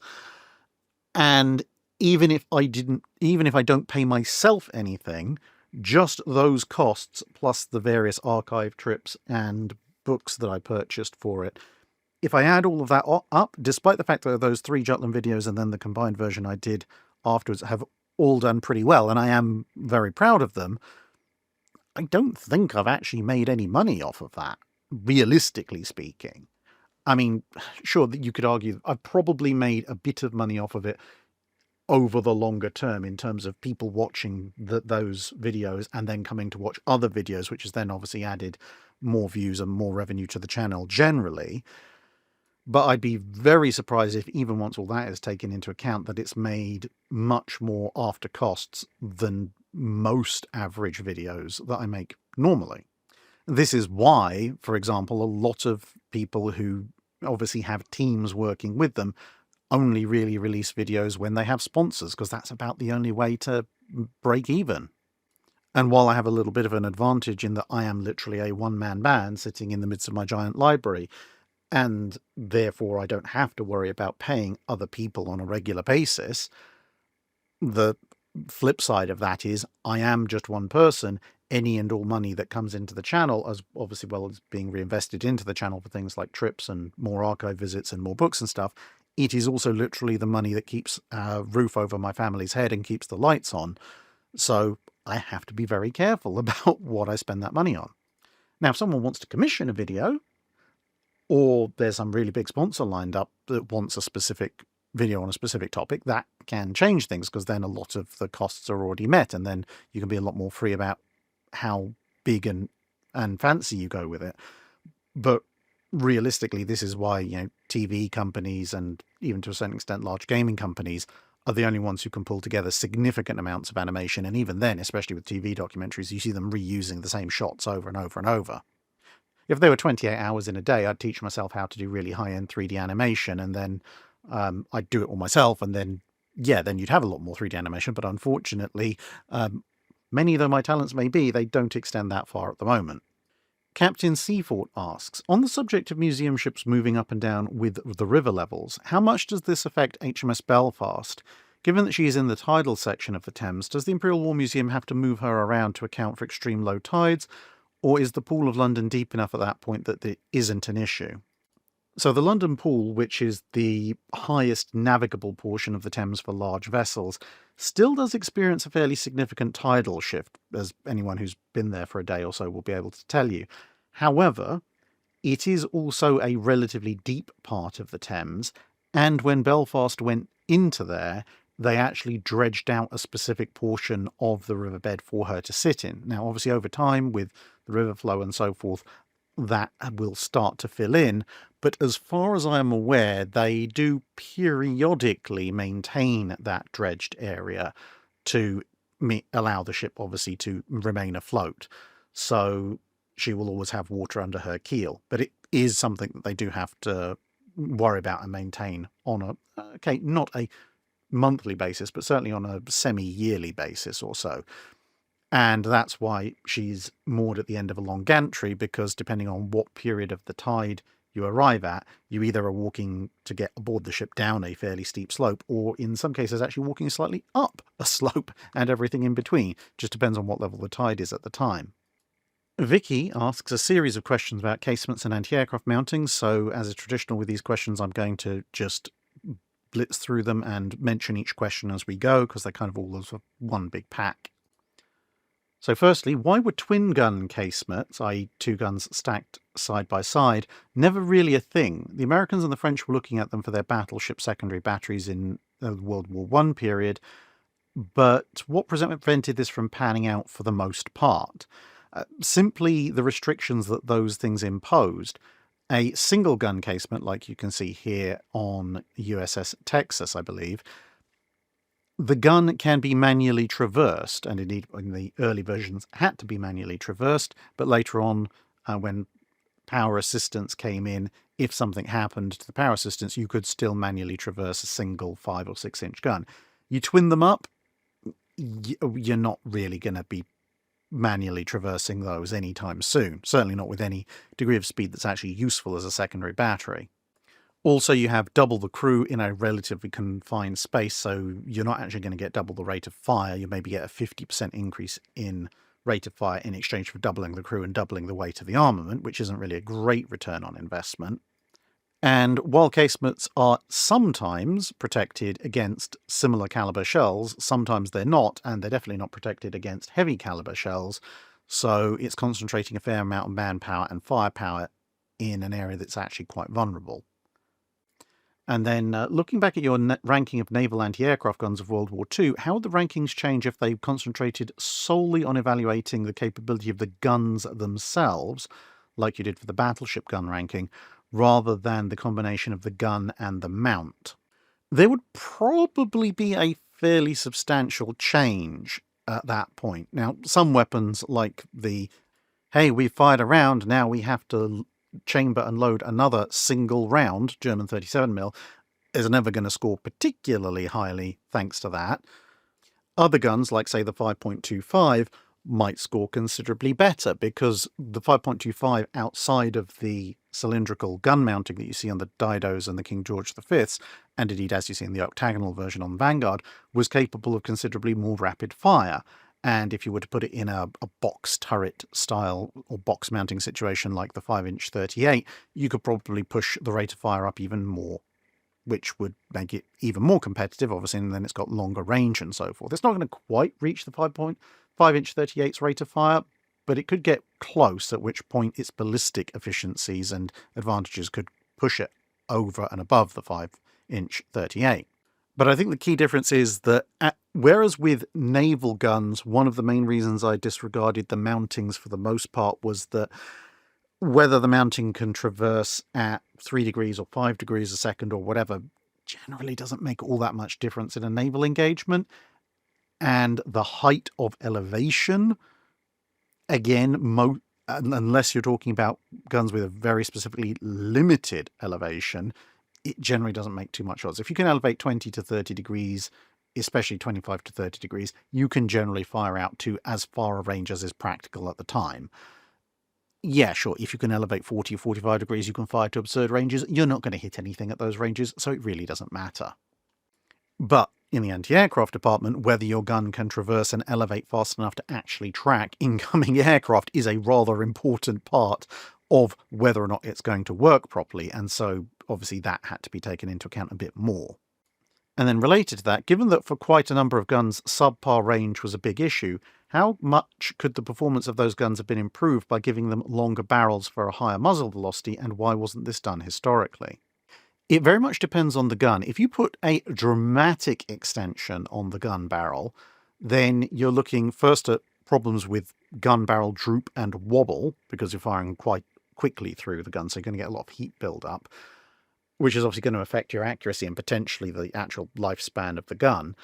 And even if I don't pay myself anything, just those costs plus the various archive trips and books that I purchased for it, if I add all of that up, despite the fact that those 3 Jutland videos and then the combined version I did afterwards have all done pretty well, and I am very proud of them, I don't think I've actually made any money off of that, realistically speaking. I mean, sure, that you could argue I've probably made a bit of money off of it over the longer term in terms of people watching those videos and then coming to watch other videos, which has then obviously added more views and more revenue to the channel generally. But I'd be very surprised if even once all that is taken into account that it's made much more after costs than most average videos that I make normally. This is why, for example, a lot of people who obviously have teams working with them only really release videos when they have sponsors, because that's about the only way to break even. And while I have a little bit of an advantage in that I am literally a one-man band sitting in the midst of my giant library, and therefore I don't have to worry about paying other people on a regular basis, the flip side of that is I am just one person. Any and all money that comes into the channel, as obviously well as being reinvested into the channel for things like trips and more archive visits and more books and stuff, it is also literally the money that keeps a roof over my family's head and keeps the lights on. So I have to be very careful about what I spend that money on. Now, if someone wants to commission a video, or there's some really big sponsor lined up that wants a specific video on a specific topic, that that can change things, because then a lot of the costs are already met, and then you can be a lot more free about how big and fancy you go with it. But realistically, this is why, TV companies and even to a certain extent large gaming companies are the only ones who can pull together significant amounts of animation. And even then, especially with TV documentaries, you see them reusing the same shots over and over and over. If there were 28 hours in a day, I'd teach myself how to do really high-end 3D animation, and then I'd do it all myself, and then you'd have a lot more 3D animation. But unfortunately, many though my talents may be, they don't extend that far at the moment. Captain Seafort asks, on the subject of museum ships moving up and down with the river levels, how much does this affect HMS Belfast? Given that she is in the tidal section of the Thames, does the Imperial War Museum have to move her around to account for extreme low tides, or is the Pool of London deep enough at that point that it isn't an issue? So the London Pool, which is the highest navigable portion of the Thames for large vessels, still does experience a fairly significant tidal shift, as anyone who's been there for a day or so will be able to tell you. However, it is also a relatively deep part of the Thames, and when Belfast went into there, they actually dredged out a specific portion of the riverbed for her to sit in. Now, obviously, over time, with the river flow and so forth, that will start to fill in, but as far as I am aware, they do periodically maintain that dredged area to allow the ship, obviously, to remain afloat. So she will always have water under her keel, but it is something that they do have to worry about and maintain on not a monthly basis, but certainly on a semi-yearly basis or so. And that's why she's moored at the end of a long gantry, because depending on what period of the tide you arrive at, you either are walking to get aboard the ship down a fairly steep slope, or in some cases actually walking slightly up a slope and everything in between. Just depends on what level the tide is at the time. Vicky asks a series of questions about casements and anti-aircraft mountings, so as is traditional with these questions, I'm going to just blitz through them and mention each question as we go, because they're kind of all as one big pack. So firstly, why were twin-gun casemates, i.e. two guns stacked side by side, never really a thing? The Americans and the French were looking at them for their battleship secondary batteries in the World War I period, but what prevented this from panning out for the most part? Simply the restrictions that those things imposed. A single gun casement, like you can see here on USS Texas, I believe, the gun can be manually traversed, and indeed in the early versions had to be manually traversed, but later on, when power assistance came in, if something happened to the power assistance, you could still manually traverse a single 5 or 6 inch gun. You twin them up, you're not really going to be manually traversing those anytime soon, certainly not with any degree of speed that's actually useful as a secondary battery. Also, you have double the crew in a relatively confined space, so you're not actually going to get double the rate of fire. You maybe get a 50% increase in rate of fire in exchange for doubling the crew and doubling the weight of the armament, which isn't really a great return on investment. And while casemates are sometimes protected against similar caliber shells, sometimes they're not, and they're definitely not protected against heavy caliber shells, so it's concentrating a fair amount of manpower and firepower in an area that's actually quite vulnerable. And then looking back at your ranking of naval anti-aircraft guns of World War II, how would the rankings change if they concentrated solely on evaluating the capability of the guns themselves, like you did for the battleship gun ranking, rather than the combination of the gun and the mount? There would probably be a fairly substantial change at that point. Now, some weapons like the, hey, we fired a round, now we have to chamber and load another single round, German 37mm, is never going to score particularly highly thanks to that. Other guns, like say the 5.25, might score considerably better, because the 5.25 outside of the cylindrical gun mounting that you see on the Didos and the King George V's, and indeed as you see in the octagonal version on Vanguard, was capable of considerably more rapid fire. And if you were to put it in a box turret style or box mounting situation like the 5-inch 38, you could probably push the rate of fire up even more, which would make it even more competitive, obviously, and then it's got longer range and so forth. It's not going to quite reach the 5.5-inch 38's rate of fire, but it could get close, at which point its ballistic efficiencies and advantages could push it over and above the 5-inch 38. But I think the key difference is that whereas with naval guns, one of the main reasons I disregarded the mountings for the most part was that whether the mounting can traverse at 3 degrees or 5 degrees a second or whatever generally doesn't make all that much difference in a naval engagement. And the height of elevation, again, unless you're talking about guns with a very specifically limited elevation, it generally doesn't make too much odds. If you can elevate 20 to 30 degrees, especially 25 to 30 degrees, you can generally fire out to as far a range as is practical at the time. Yeah, sure, if you can elevate 40 or 45 degrees, you can fire to absurd ranges. You're not going to hit anything at those ranges, so it really doesn't matter. But in the anti-aircraft department, whether your gun can traverse and elevate fast enough to actually track incoming aircraft is a rather important part of whether or not it's going to work properly, and so obviously that had to be taken into account a bit more. And then related to that, given that for quite a number of guns subpar range was a big issue, how much could the performance of those guns have been improved by giving them longer barrels for a higher muzzle velocity, and why wasn't this done historically? It very much depends on the gun. If you put a dramatic extension on the gun barrel, then you're looking first at problems with gun barrel droop and wobble, because you're firing quite quickly through the gun, so you're going to get a lot of heat build-up, which is obviously going to affect your accuracy and potentially the actual lifespan of the gun.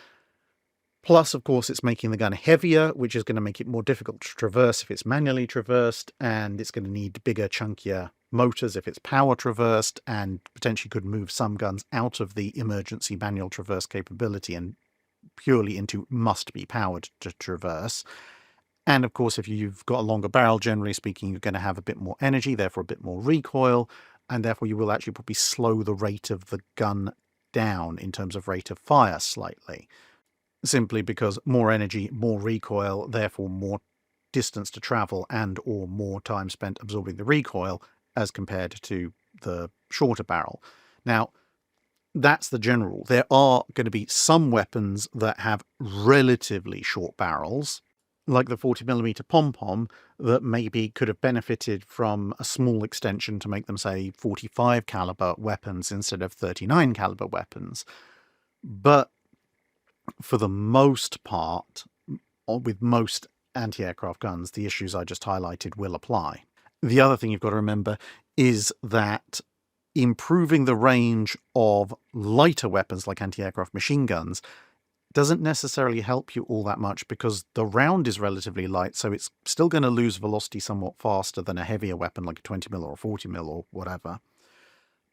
Plus, of course, it's making the gun heavier, which is going to make it more difficult to traverse if it's manually traversed, and it's going to need bigger, chunkier motors if it's power traversed, and potentially could move some guns out of the emergency manual traverse capability and purely into must be powered to traverse. And of course, if you've got a longer barrel, generally speaking, you're going to have a bit more energy, therefore a bit more recoil, and therefore you will actually probably slow the rate of the gun down in terms of rate of fire slightly. Simply because more energy, more recoil, therefore more distance to travel and or more time spent absorbing the recoil as compared to the shorter barrel. Now, that's the general. There are going to be some weapons that have relatively short barrels, like the 40mm pom-pom, that maybe could have benefited from a small extension to make them, say, 45 caliber weapons instead of 39 caliber weapons. But for the most part, with most anti-aircraft guns, the issues I just highlighted will apply. The other thing you've got to remember is that improving the range of lighter weapons like anti-aircraft machine guns doesn't necessarily help you all that much, because the round is relatively light, so it's still going to lose velocity somewhat faster than a heavier weapon like a 20mm or 40mm or whatever.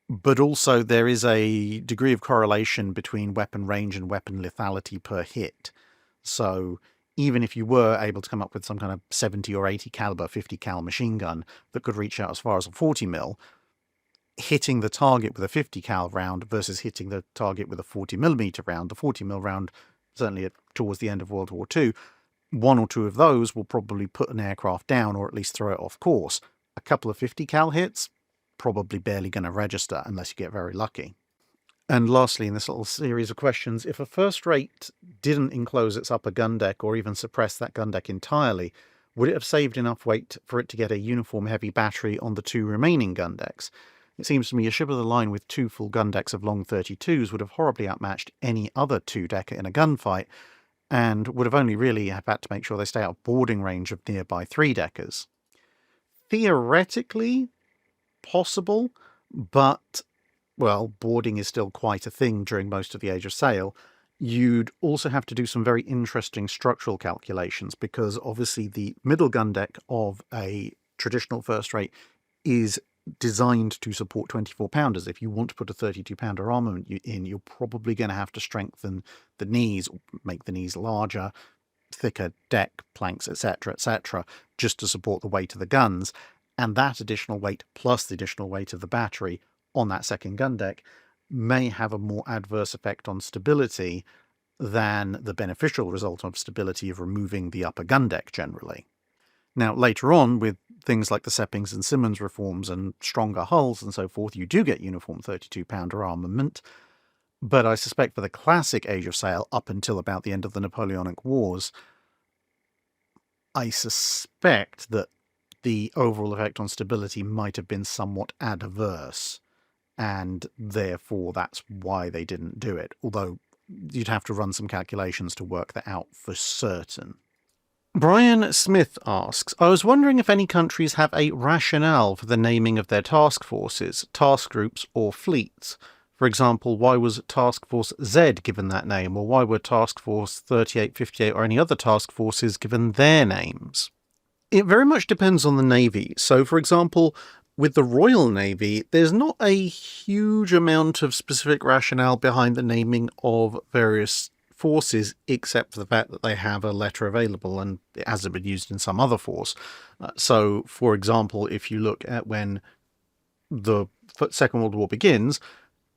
But also there is a degree of correlation between weapon range and weapon lethality per hit. So even if you were able to come up with some kind of 70 or 80 caliber 50 cal machine gun that could reach out as far as a 40mm, hitting the target with a 50 cal round versus hitting the target with a 40mm round, the 40mm round, certainly towards the end of World War II, one or two of those will probably put an aircraft down or at least throw it off course. A couple of 50 cal hits, probably barely going to register unless you get very lucky. And lastly, in this little series of questions, if a first rate didn't enclose its upper gun deck or even suppress that gun deck entirely, would it have saved enough weight for it to get a uniform heavy battery on the two remaining gun decks? It seems to me a ship of the line with two full gun decks of long 32s would have horribly outmatched any other two-decker in a gunfight, and would have only really have had to make sure they stay out of boarding range of nearby three-deckers. Theoretically possible, but, well, boarding is still quite a thing during most of the Age of Sail. You'd also have to do some very interesting structural calculations, because obviously the middle gun deck of a traditional first rate is designed to support 24-pounders. If you want to put a 32-pounder armament in, you're probably going to have to strengthen the knees, make the knees larger, thicker deck planks, etc., just to support the weight of the guns. And that additional weight, plus the additional weight of the battery on that second gun deck, may have a more adverse effect on stability than the beneficial result of stability of removing the upper gun deck generally. Now, later on, with things like the Seppings and Simmons reforms and stronger hulls and so forth, you do get uniform 32-pounder armament, but I suspect for the classic Age of Sail, up until about the end of the Napoleonic Wars, I suspect that the overall effect on stability might have been somewhat adverse, and therefore that's why they didn't do it. Although you'd have to run some calculations to work that out for certain. Brian Smith asks, I was wondering if any countries have a rationale for the naming of their task forces, task groups, or fleets. For example, why was Task Force Z given that name, or why were Task Force 3858 or any other task forces given their names? It very much depends on the Navy. So, for example, with the Royal Navy, there's not a huge amount of specific rationale behind the naming of various forces, except for the fact that they have a letter available and it hasn't been used in some other force. So, for example, if you look at when the Second World War begins,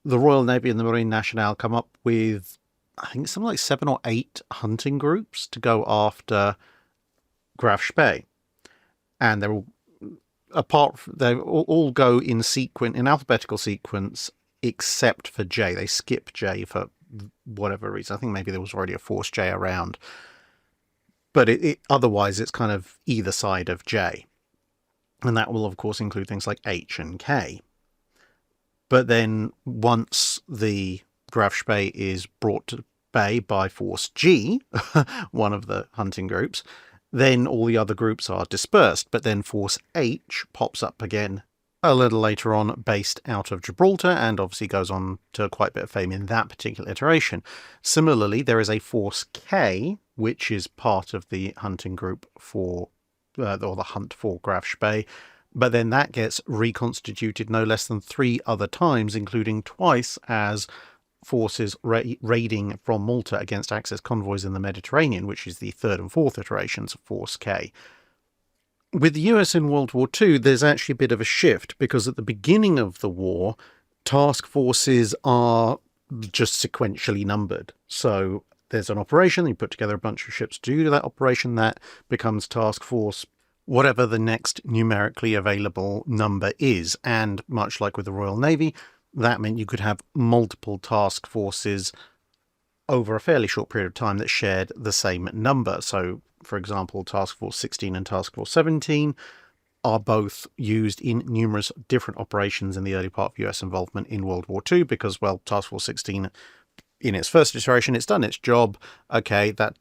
the Royal Navy and the Marine Nationale come up with, I think it's something like 7 or 8 hunting groups to go after Graf Spee. And they're all go in alphabetical sequence, except for J. They skip J for whatever reason. I think maybe there was already a Force J around. But otherwise, it's kind of either side of J. And that will, of course, include things like H and K. But then once the Graf Spee is brought to bay by Force G, one of the hunting groups, then all the other groups are dispersed. But then Force H pops up again a little later on, based out of Gibraltar, and obviously goes on to quite a bit of fame in that particular iteration. Similarly, there is a Force K, which is part of the hunting group for, or the hunt for Graf Spee. But then that gets reconstituted no less than 3 other times, including twice as forces raiding from Malta against Axis convoys in the Mediterranean, which is the 3rd and 4th iterations of Force K. With the US in World War II, there's actually a bit of a shift, because at the beginning of the war, task forces are just sequentially numbered. So there's an operation, you put together a bunch of ships to do that operation, that becomes task force whatever the next numerically available number is. And much like with the Royal Navy, that meant you could have multiple task forces over a fairly short period of time that shared the same number. So, for example, Task Force 16 and Task Force 17 are both used in numerous different operations in the early part of US involvement in World War II, because, well, Task Force 16, in its first iteration, it's done its job. Okay, that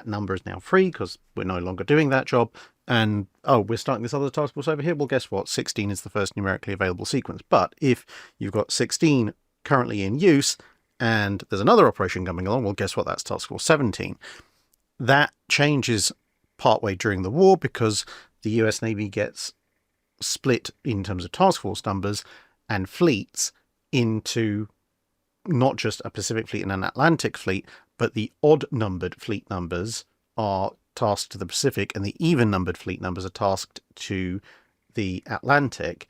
number is now free because we're no longer doing that job. And, oh, we're starting this other task force over here. Well, guess what? 16 is the first numerically available sequence. But if you've got 16 currently in use and there's another operation coming along, well, guess what? That's Task Force 17. That changes partway during the war, because the US Navy gets split in terms of task force numbers and fleets into not just a Pacific fleet and an Atlantic fleet, but the odd-numbered fleet numbers are tasked to the Pacific, and the even-numbered fleet numbers are tasked to the Atlantic.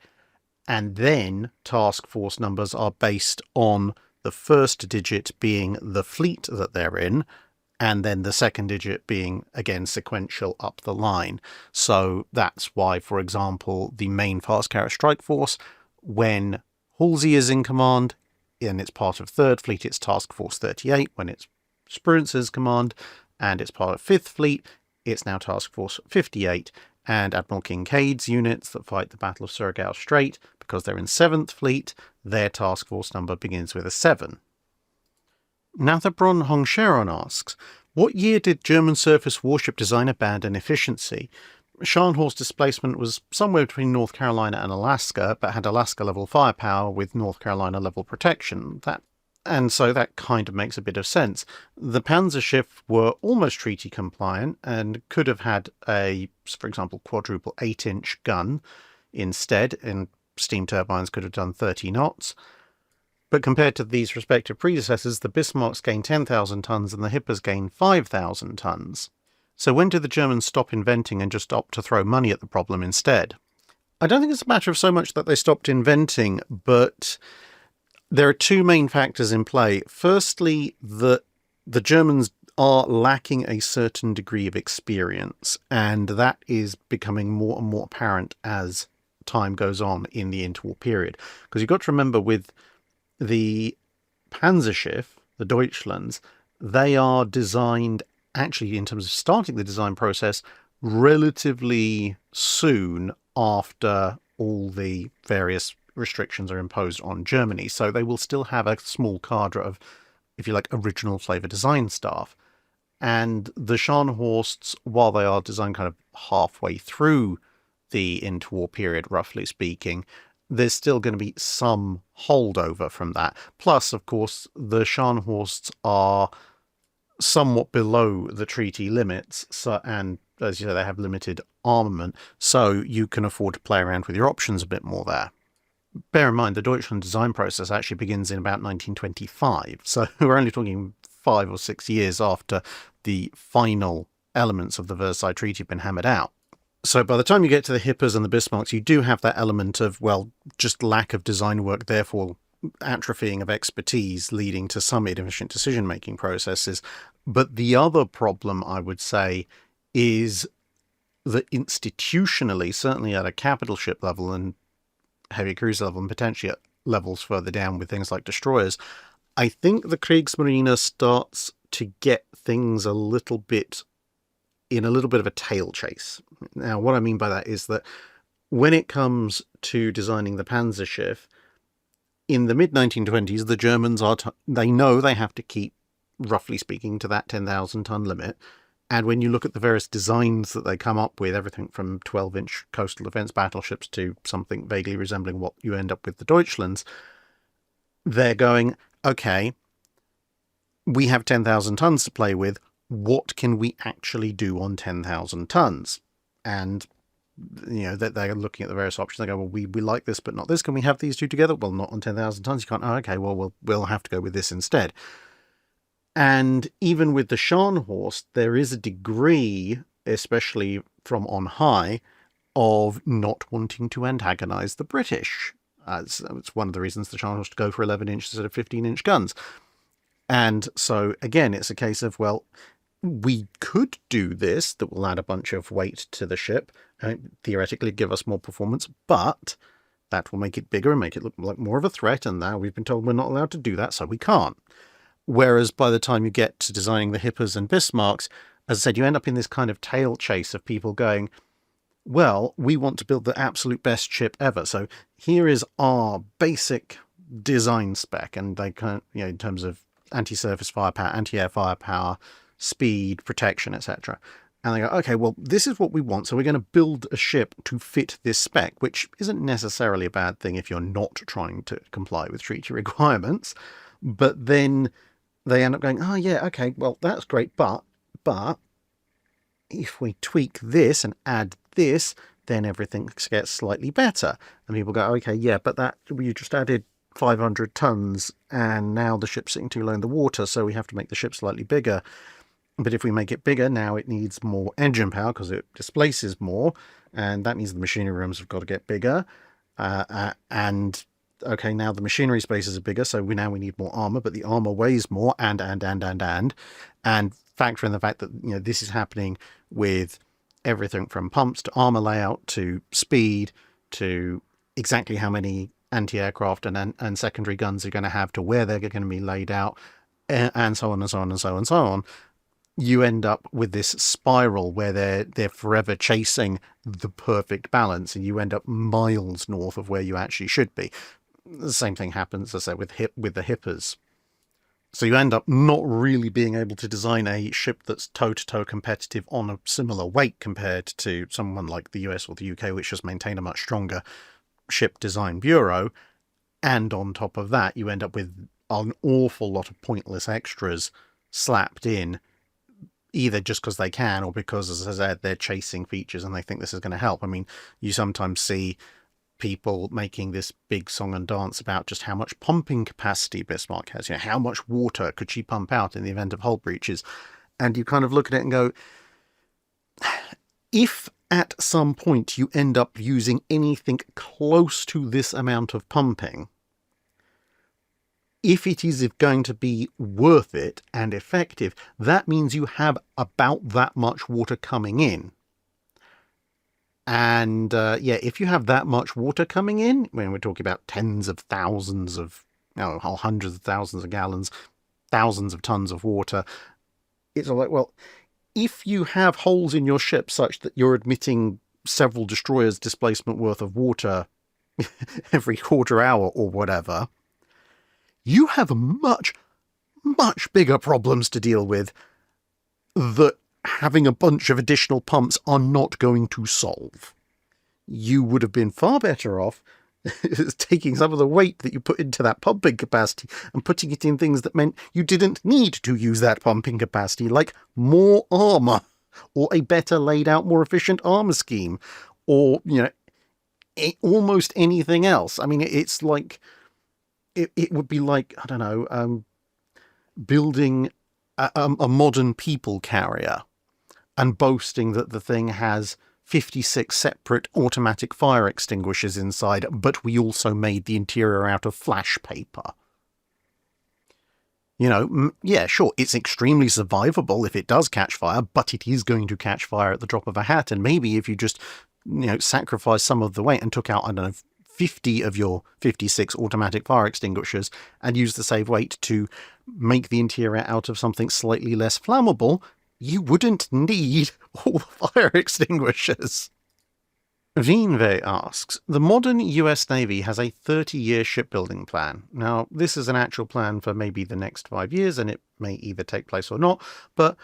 And then task force numbers are based on the first digit being the fleet that they're in, and then the second digit being, again, sequential up the line. So that's why, for example, the main fast carrier strike force, when Halsey is in command, and it's part of 3rd Fleet, it's Task Force 38. When it's Spruance's command, and it's part of 5th Fleet, it's now Task Force 58. And Admiral Kincaid's units that fight the Battle of Surigao Strait, because they're in 7th Fleet, their task force number begins with a 7. Nathabron Hongsharon asks, what year did German surface warship design abandon efficiency? Scharnhorst displacement was somewhere between North Carolina and Alaska, but had Alaska-level firepower with North Carolina-level protection. And so that kind of makes a bit of sense. The Panzerschiff were almost treaty compliant and could have had a, for example, quadruple 8-inch gun instead, and steam turbines could have done 30 knots. But compared to these respective predecessors, the Bismarcks gained 10,000 tons and the Hippers gained 5,000 tons. So when did the Germans stop inventing and just opt to throw money at the problem instead? I don't think it's a matter of so much that they stopped inventing, but there are 2 main factors in play. Firstly, the Germans are lacking a certain degree of experience, and that is becoming more and more apparent as time goes on in the interwar period. Because you've got to remember, with the Panzerschiff, the Deutschlands, they are designed, actually in terms of starting the design process, relatively soon after all the various restrictions are imposed on Germany. So they will still have a small cadre of if you like, original flavour design stuff. And the Scharnhorsts, while they are designed kind of halfway through the interwar period, roughly speaking, there's still going to be some holdover from that. Plus, of course, the Scharnhorsts are somewhat below the treaty limits, so, and as you say, they have limited armament, so you can afford to play around with your options a bit more there. Bear in mind, the Deutschland design process actually begins in about 1925, so we're only talking 5 or 6 years after the final elements of the Versailles Treaty have been hammered out. So by the time you get to the Hippers and the Bismarcks, you do have that element of, well, just lack of design work, therefore atrophying of expertise, leading to some inefficient decision-making processes. But the other problem, I would say, is that institutionally, certainly at a capital ship level and heavy cruise level, and potentially at levels further down with things like destroyers, I think the Kriegsmarine starts to get things a little bit of a tail chase. Now, what I mean by that is that when it comes to designing the Panzerschiff, in the mid-1920s, the Germans they know they have to keep, roughly speaking, to that 10,000 ton limit. And when you look at the various designs that they come up with, everything from 12-inch coastal defense battleships to something vaguely resembling what you end up with the Deutschlands, they're going, okay, we have 10,000 tons to play with. What can we actually do on 10,000 tons? And, you know, they're looking at the various options. They go, well, we like this, but not this. Can we have these two together? Well, not on 10,000 tons. You can't. Oh, okay, well, we'll have to go with this instead. And even with the Scharnhorst, there is a degree, especially from on high, of not wanting to antagonize the British. It's one of the reasons the Scharnhorst go for 11-inch instead of 15-inch guns. And so, again, it's a case of, well, we could do this, that will add a bunch of weight to the ship, theoretically give us more performance, but that will make it bigger and make it look like more of a threat, and now we've been told we're not allowed to do that, so we can't. Whereas by the time you get to designing the Hippers and Bismarcks, as I said, you end up in this kind of tail chase of people going, well, we want to build the absolute best ship ever, so here is our basic design spec, and they kind of, you know, in terms of anti-surface firepower, anti-air firepower, speed, protection, etc. And they go, okay, well, this is what we want, so we're going to build a ship to fit this spec, which isn't necessarily a bad thing if you're not trying to comply with treaty requirements. But then they end up going, oh, yeah, okay, well, that's great, but if we tweak this and add this, then everything gets slightly better. And people go, okay, yeah, but that you just added 500 tons, and now the ship's sitting too low in the water, so we have to make the ship slightly bigger. But if we make it bigger, now it needs more engine power because it displaces more, and that means the machinery rooms have got to get bigger. And okay, now the machinery spaces are bigger, so we need more armor, but the armor weighs more, and factor in the fact that, you know, this is happening with everything from pumps to armor layout to speed to exactly how many anti-aircraft and secondary guns are going to have, to where they're going to be laid out, and so on and so on and so on and so on. You end up with this spiral where they're forever chasing the perfect balance, and you end up miles north of where you actually should be. The same thing happens, as I say, with the Hippers. So you end up not really being able to design a ship that's toe-to-toe competitive on a similar weight compared to someone like the US or the UK, which just maintain a much stronger ship design bureau. And on top of that, you end up with an awful lot of pointless extras slapped in, either just because they can or because, as I said, they're chasing features and they think this is going to help. I mean, you sometimes see people making this big song and dance about just how much pumping capacity Bismarck has. You know, how much water could she pump out in the event of hull breaches? And you kind of look at it and go, if at some point you end up using anything close to this amount of pumping, if it is going to be worth it and effective, that means you have about that much water coming in. And yeah, if you have that much water coming in, when we're talking about tens of thousands of, hundreds of thousands of gallons, thousands of tons of water, it's all like, well, if you have holes in your ship such that you're admitting several destroyers' displacement worth of water every quarter hour or whatever, you have much, much bigger problems to deal with that having a bunch of additional pumps are not going to solve. You would have been far better off taking some of the weight that you put into that pumping capacity and putting it in things that meant you didn't need to use that pumping capacity, like more armour, or a better laid out, more efficient armour scheme, or, almost anything else. I mean, it's like, it would be like, I don't know, building a modern people carrier and boasting that the thing has 56 separate automatic fire extinguishers inside, but we also made the interior out of flash paper. Yeah, sure, it's extremely survivable if it does catch fire, but it is going to catch fire at the drop of a hat, and maybe if you just, sacrifice some of the weight and took out, I don't know, 50 of your 56 automatic fire extinguishers and use the save weight to make the interior out of something slightly less flammable, you wouldn't need all fire extinguishers. Vinve asks, the modern US Navy has a 30-year shipbuilding plan. Now, this is an actual plan for maybe the next 5 years, and it may either take place or not, but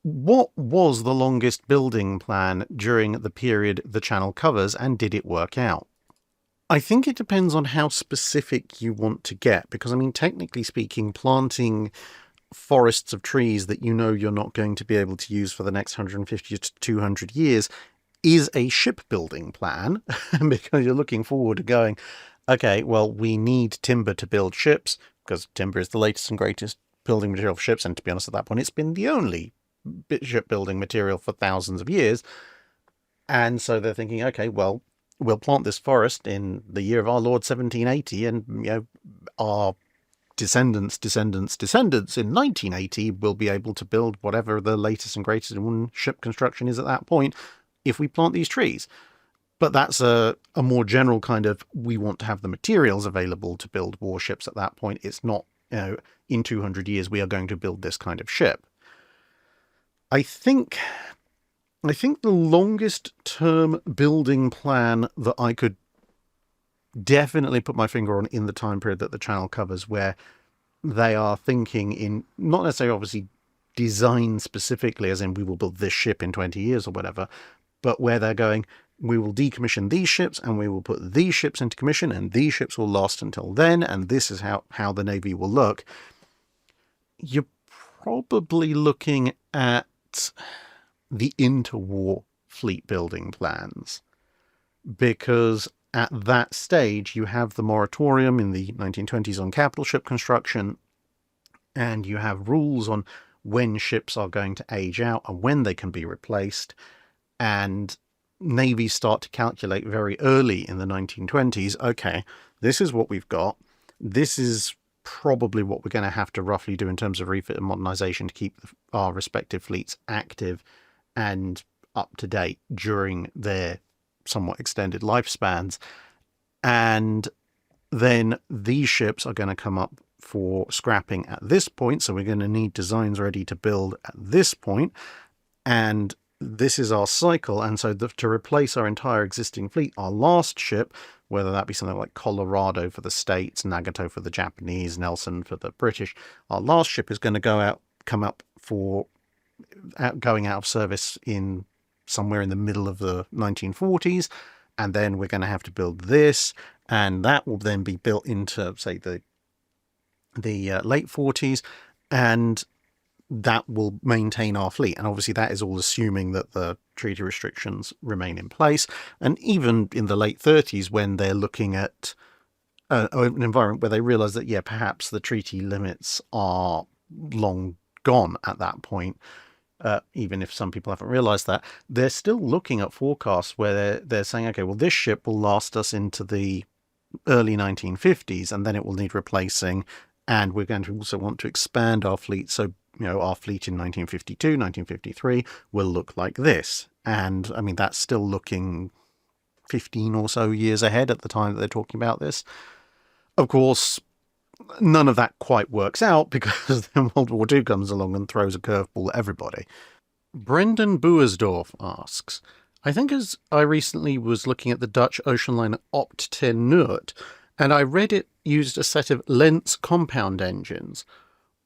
what was the longest building plan during the period the channel covers, and did it work out? I think it depends on how specific you want to get, because, I mean, technically speaking, planting forests of trees that you're not going to be able to use for the next 150 to 200 years is a shipbuilding plan, because you're looking forward to going, okay, well, we need timber to build ships, because timber is the latest and greatest building material for ships, and to be honest, at that point, it's been the only shipbuilding material for thousands of years. And so they're thinking, okay, well, we'll plant this forest in the year of our Lord 1780, and our descendants in 1980 will be able to build whatever the latest and greatest in ship construction is at that point if we plant these trees. But that's a more general kind of, we want to have the materials available to build warships at that point. It's not, in 200 years we are going to build this kind of ship. I think the longest term building plan that I could definitely put my finger on in the time period that the channel covers, where they are thinking in, not necessarily obviously design specifically, as in we will build this ship in 20 years or whatever, but where they're going, we will decommission these ships and we will put these ships into commission and these ships will last until then, and this is how the Navy will look. You're probably looking at the interwar fleet building plans, because at that stage you have the moratorium in the 1920s on capital ship construction, and you have rules on when ships are going to age out and when they can be replaced, and navies start to calculate very early in the 1920s, okay, this is what we've got, this is probably what we're going to have to roughly do in terms of refit and modernization to keep our respective fleets active and up to date during their somewhat extended lifespans. And then these ships are going to come up for scrapping at this point, so we're going to need designs ready to build at this point, and this is our cycle. And so to replace our entire existing fleet, our last ship, whether that be something like Colorado for the States, Nagato for the Japanese, Nelson for the British, our last ship is going to come up for going out of service in somewhere in the middle of the 1940s, and then we're going to have to build this, and that will then be built into, say, the late 40s, and that will maintain our fleet. And obviously that is all assuming that the treaty restrictions remain in place. And even in the late 30s, when they're looking at an environment where they realize that, yeah, perhaps the treaty limits are long gone at that point, even if some people haven't realized that, they're still looking at forecasts where they're saying, okay, well, this ship will last us into the early 1950s, and then it will need replacing, and we're going to also want to expand our fleet. So, our fleet in 1952, 1953 will look like this. And, I mean, that's still looking 15 or so years ahead at the time that they're talking about this. Of course, none of that quite works out, because then World War II comes along and throws a curveball at everybody. Brendan Boersdorf asks, I think as I recently was looking at the Dutch ocean liner Opt 10 Noort, and I read it used a set of Lentz compound engines.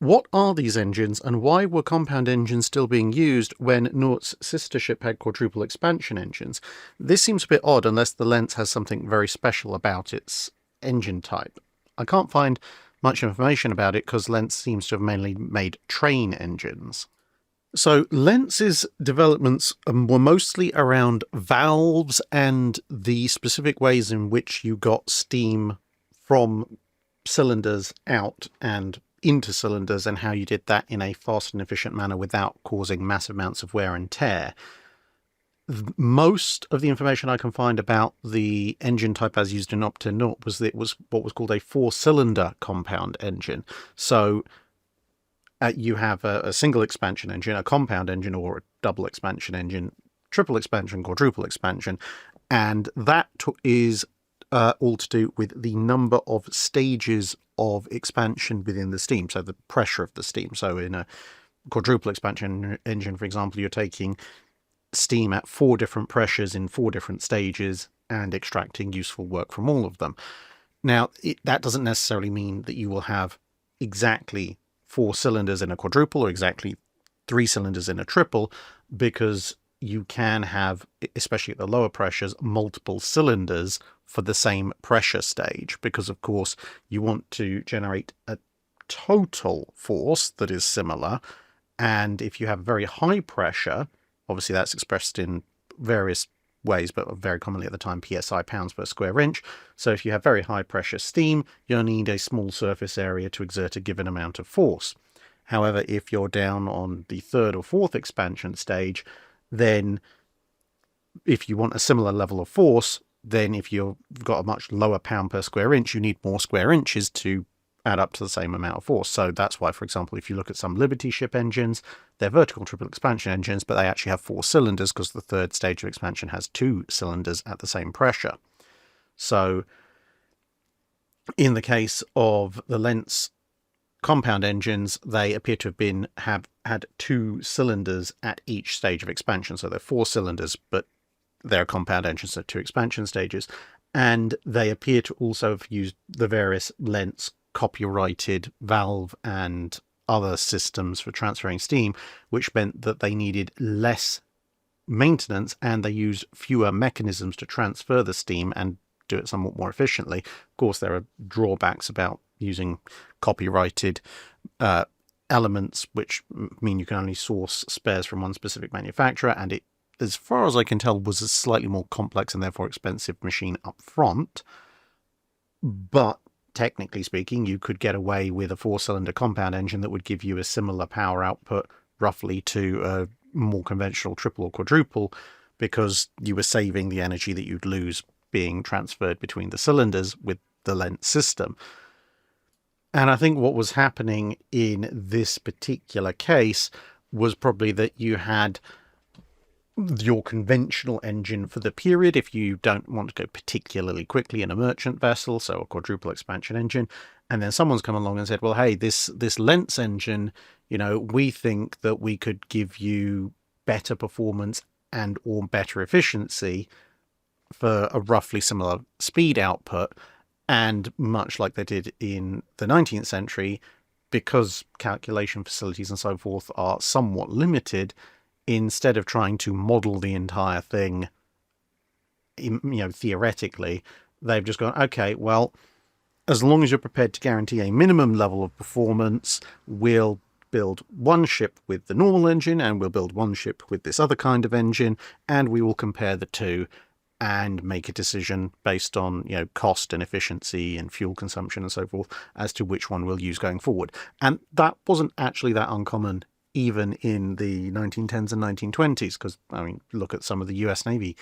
What are these engines, and why were compound engines still being used when Noort's sister ship had quadruple expansion engines? This seems a bit odd unless the Lens has something very special about its engine type. I can't find much information about it because Lens seems to have mainly made train engines. So Lenz's developments were mostly around valves and the specific ways in which you got steam from cylinders out and into cylinders, and how you did that in a fast and efficient manner without causing massive amounts of wear and tear. Most of the information I can find about the engine type as used in Op 10 Noort was that it was what was called a four-cylinder compound engine. So you have a single expansion engine, a compound engine, or a double expansion engine, triple expansion, quadruple expansion, and that is all to do with the number of stages of expansion within the steam, so the pressure of the steam. So in a quadruple expansion engine, for example, you're taking steam at 4 different pressures in 4 different stages and extracting useful work from all of them. Now, that doesn't necessarily mean that you will have exactly 4 cylinders in a quadruple or exactly 3 cylinders in a triple, because you can have, especially at the lower pressures, multiple cylinders for the same pressure stage, because of course you want to generate a total force that is similar. And if you have very high pressure, obviously that's expressed in various ways, but very commonly at the time psi, pounds per square inch. So if you have very high pressure steam, you'll need a small surface area to exert a given amount of force. However, if you're down on the 3rd or 4th expansion stage, then if you want a similar level of force, then if you've got a much lower pound per square inch, you need more square inches to add up to the same amount of force. So that's why, for example, if you look at some Liberty ship engines, they're vertical triple expansion engines, but they actually have 4 cylinders because the 3rd stage of expansion has 2 cylinders at the same pressure. So in the case of the Lens compound engines, they appear to have had 2 cylinders at each stage of expansion. So they're 4 cylinders, but they're compound engines, so 2 expansion stages. And they appear to also have used the various Lens copyrighted valve and other systems for transferring steam, which meant that they needed less maintenance and they used fewer mechanisms to transfer the steam and do it somewhat more efficiently. Of course, there are drawbacks about using copyrighted elements, which mean you can only source spares from one specific manufacturer, and it, as far as I can tell, was a slightly more complex and therefore expensive machine up front. But technically speaking, you could get away with a 4-cylinder compound engine that would give you a similar power output roughly to a more conventional triple or quadruple, because you were saving the energy that you'd lose being transferred between the cylinders with the Lens system. And I think what was happening in this particular case was probably that you had your conventional engine for the period if you don't want to go particularly quickly in a merchant vessel, so a quadruple expansion engine, and then someone's come along and said, well, hey, this Lens engine, you know, we think that we could give you better performance and or better efficiency for a roughly similar speed output. And much like they did in the 19th century, because calculation facilities and so forth are somewhat limited, instead of trying to model the entire thing, you know, theoretically, they've just gone, okay, well, as long as you're prepared to guarantee a minimum level of performance, we'll build one ship with the normal engine and we'll build one ship with this other kind of engine, and we will compare the two and make a decision based on, you know, cost and efficiency and fuel consumption and so forth as to which one we'll use going forward. And that wasn't actually that uncommon even in the 1910s and 1920s, because, I mean, look at some of the US Navy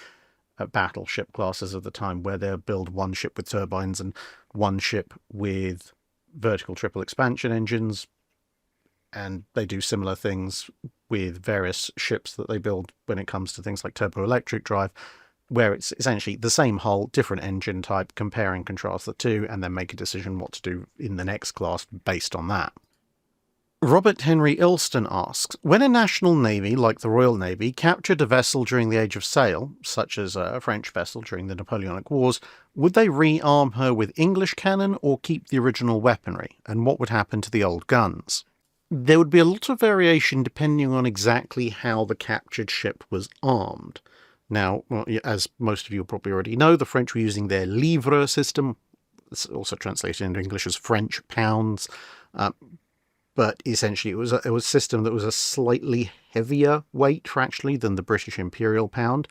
battleship classes of the time, where they'll build one ship with turbines and one ship with vertical triple expansion engines, and they do similar things with various ships that they build when it comes to things like turboelectric drive, where it's essentially the same hull, different engine type, compare and contrast the two, and then make a decision what to do in the next class based on that. Robert Henry Ilston asks, when a national navy, like the Royal Navy, captured a vessel during the Age of Sail, such as a French vessel during the Napoleonic Wars, would they rearm her with English cannon or keep the original weaponry? And what would happen to the old guns? There would be a lot of variation depending on exactly how the captured ship was armed. Now, well, as most of you probably already know, the French were using their livre system. It's also translated into English as French pounds. But essentially it was a system that was a slightly heavier weight fractionally than the British imperial pound.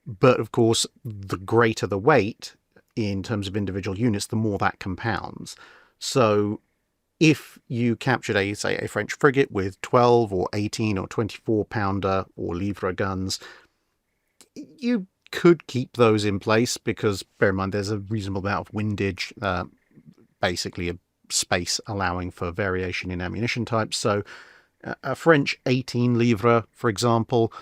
But of course, the greater the weight in terms of individual units, the more that compounds. So if you captured say a French frigate with 12 or 18 or 24 pounder or livre guns, you could keep those in place because, bear in mind, there's a reasonable amount of windage, basically a space allowing for variation in ammunition types. So a French 18 livre, for example,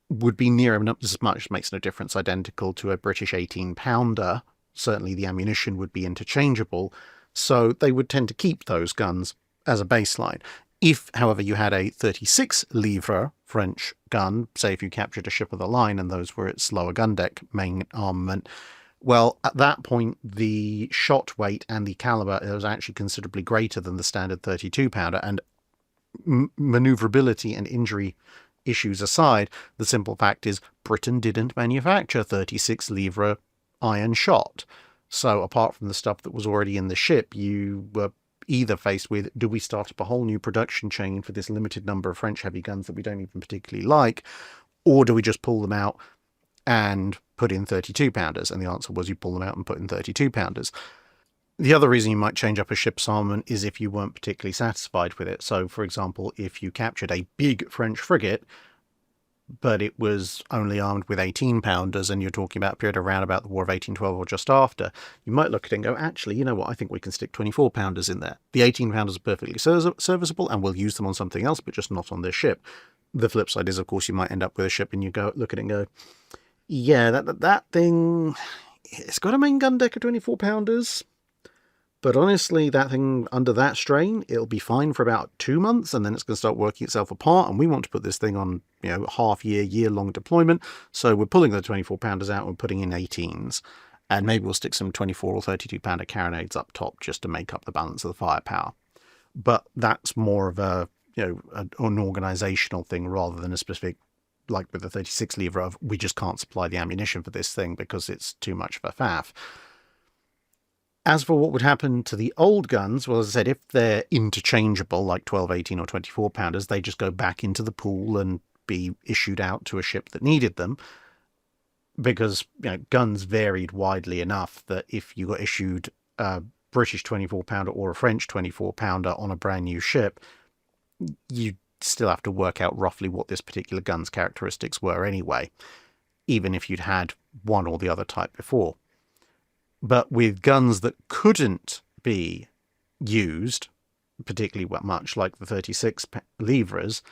would be near enough as much, makes no difference, identical to a British 18 pounder. Certainly the ammunition would be interchangeable, so they would tend to keep those guns as a baseline. If, however, you had a 36 livre French gun, say if you captured a ship of the line and those were its lower gun deck main armament, well, at that point, the shot weight and the caliber was actually considerably greater than the standard 32 pounder, and maneuverability and injury issues aside, the simple fact is Britain didn't manufacture 36 livre iron shot. So apart from the stuff that was already in the ship, you were either faced with, do we start up a whole new production chain for this limited number of French heavy guns that we don't even particularly like, or do we just pull them out and put in 32 pounders? And the answer was you pull them out and put in 32 pounders. The other reason you might change up a ship's armament is if you weren't particularly satisfied with it. So, for example, if you captured a big French frigate, but it was only armed with 18 pounders, and you're talking about a period around about the War of 1812 or just after, you might look at it and go, actually, you know what, I think we can stick 24 pounders in there. The 18 pounders are perfectly serviceable, and we'll use them on something else, but just not on this ship. The flip side is, of course, you might end up with a ship and you go look at it and go, yeah, that thing, it's got a main gun deck of 24 pounders. But honestly, that thing, under that strain, it'll be fine for about 2 months, and then it's going to start working itself apart, and we want to put this thing on, half-year, year-long deployment, so we're pulling the 24-pounders out and we're putting in 18s, and maybe we'll stick some 24 or 32-pounder carronades up top just to make up the balance of the firepower. But that's more of a, an organisational thing rather than a specific, like with the 36 livre of, we just can't supply the ammunition for this thing because it's too much of a faff. As for what would happen to the old guns, well, as I said, if they're interchangeable, like 12, 18 or 24 pounders, they just go back into the pool and be issued out to a ship that needed them. Because guns varied widely enough that if you got issued a British 24 pounder or a French 24 pounder on a brand new ship, you still have to work out roughly what this particular gun's characteristics were anyway, even if you'd had one or the other type before. But with guns that couldn't be used particularly much, like the 36 livres,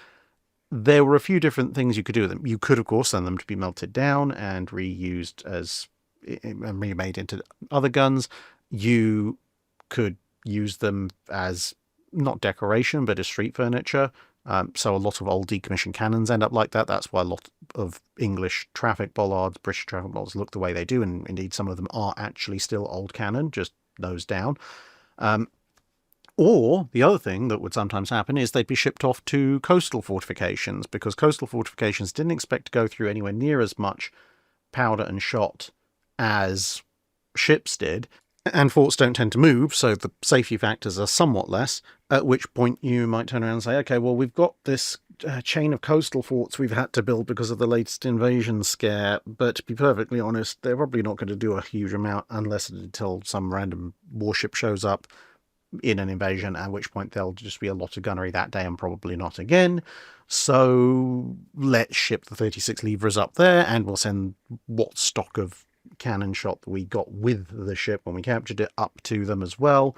there were a few different things you could do with them. You could, of course, send them to be melted down and reused as and remade into other guns. You could use them as not decoration, but as street furniture. So a lot of old decommissioned cannons end up like that. That's why a lot of English traffic bollards, British traffic bollards look the way they do, and indeed some of them are actually still old cannon, just nose down. Or the other thing that would sometimes happen is they'd be shipped off to coastal fortifications, because coastal fortifications didn't expect to go through anywhere near as much powder and shot as ships did. And forts don't tend to move, so the safety factors are somewhat less, at which point you might turn around and say, okay, well, we've got this chain of coastal forts we've had to build because of the latest invasion scare, but to be perfectly honest, they're probably not going to do a huge amount unless until some random warship shows up in an invasion, at which point there'll just be a lot of gunnery that day and probably not again. So let's ship the 36 livres up there, and we'll send what stock of cannon shot that we got with the ship when we captured it up to them as well,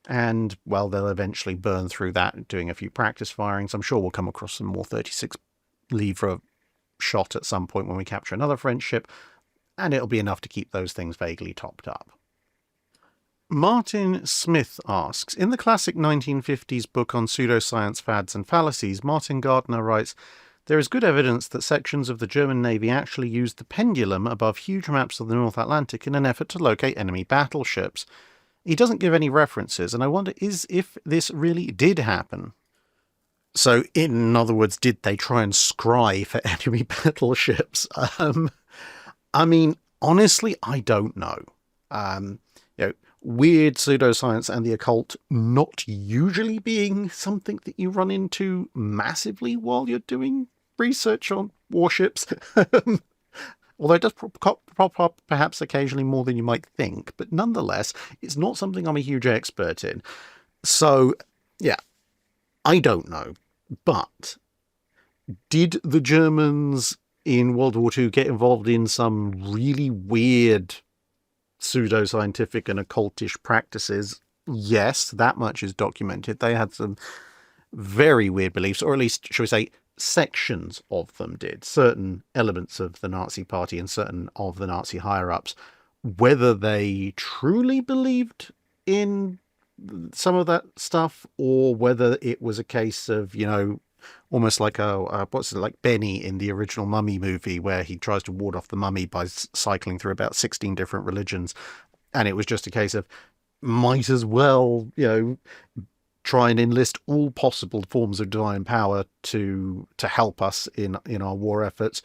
and well, they'll eventually burn through that doing a few practice firings. I'm sure we'll come across some more 36 livre shot at some point when we capture another French ship, and it'll be enough to keep those things vaguely topped up. Martin Smith asks, in the classic 1950s book on pseudoscience, fads and fallacies, Martin Gardner writes, there is good evidence that sections of the German Navy actually used the pendulum above huge maps of the North Atlantic in an effort to locate enemy battleships. He doesn't give any references, and I wonder if this really did happen. So, in other words, did they try and scry for enemy battleships? I mean, honestly, I don't know. Weird pseudoscience and the occult not usually being something that you run into massively while you're doing research on warships. Although it does pop up perhaps occasionally more than you might think, but nonetheless, it's not something I'm a huge expert in. So, yeah, I don't know. But did the Germans in World War II get involved in some really weird pseudoscientific and occultish practices? Yes, that much is documented. They had some very weird beliefs, or at least, shall we say, sections of them did. Certain elements of the Nazi Party and certain of the Nazi higher-ups. Whether they truly believed in some of that stuff, or whether it was a case of, almost like like Benny in the original Mummy movie, where he tries to ward off the mummy by cycling through about 16 different religions, and it was just a case of might as well, try and enlist all possible forms of divine power to help us in our war efforts,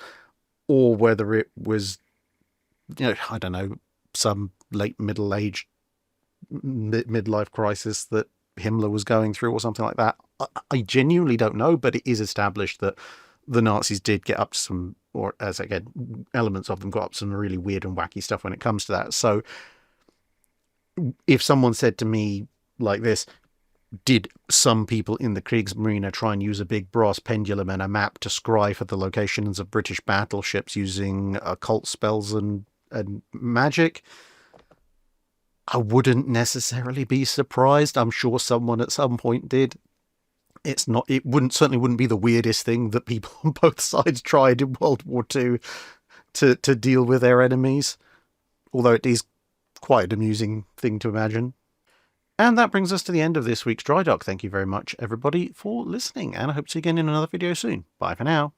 or whether it was, I don't know, some late middle-aged midlife crisis that Himmler was going through or something like that. I genuinely don't know, but it is established that the Nazis did get up to some, or as again, elements of them got up to some really weird and wacky stuff when it comes to that. So if someone said to me like this, did some people in the Kriegsmarine try and use a big brass pendulum and a map to scry for the locations of British battleships using occult spells and magic? I wouldn't necessarily be surprised. I'm sure someone at some point did. It certainly wouldn't be the weirdest thing that people on both sides tried in World War II to deal with their enemies. Although it is quite an amusing thing to imagine. And that brings us to the end of this week's Drydock. Thank you very much, everybody, for listening, and I hope to see you again in another video soon. Bye for now.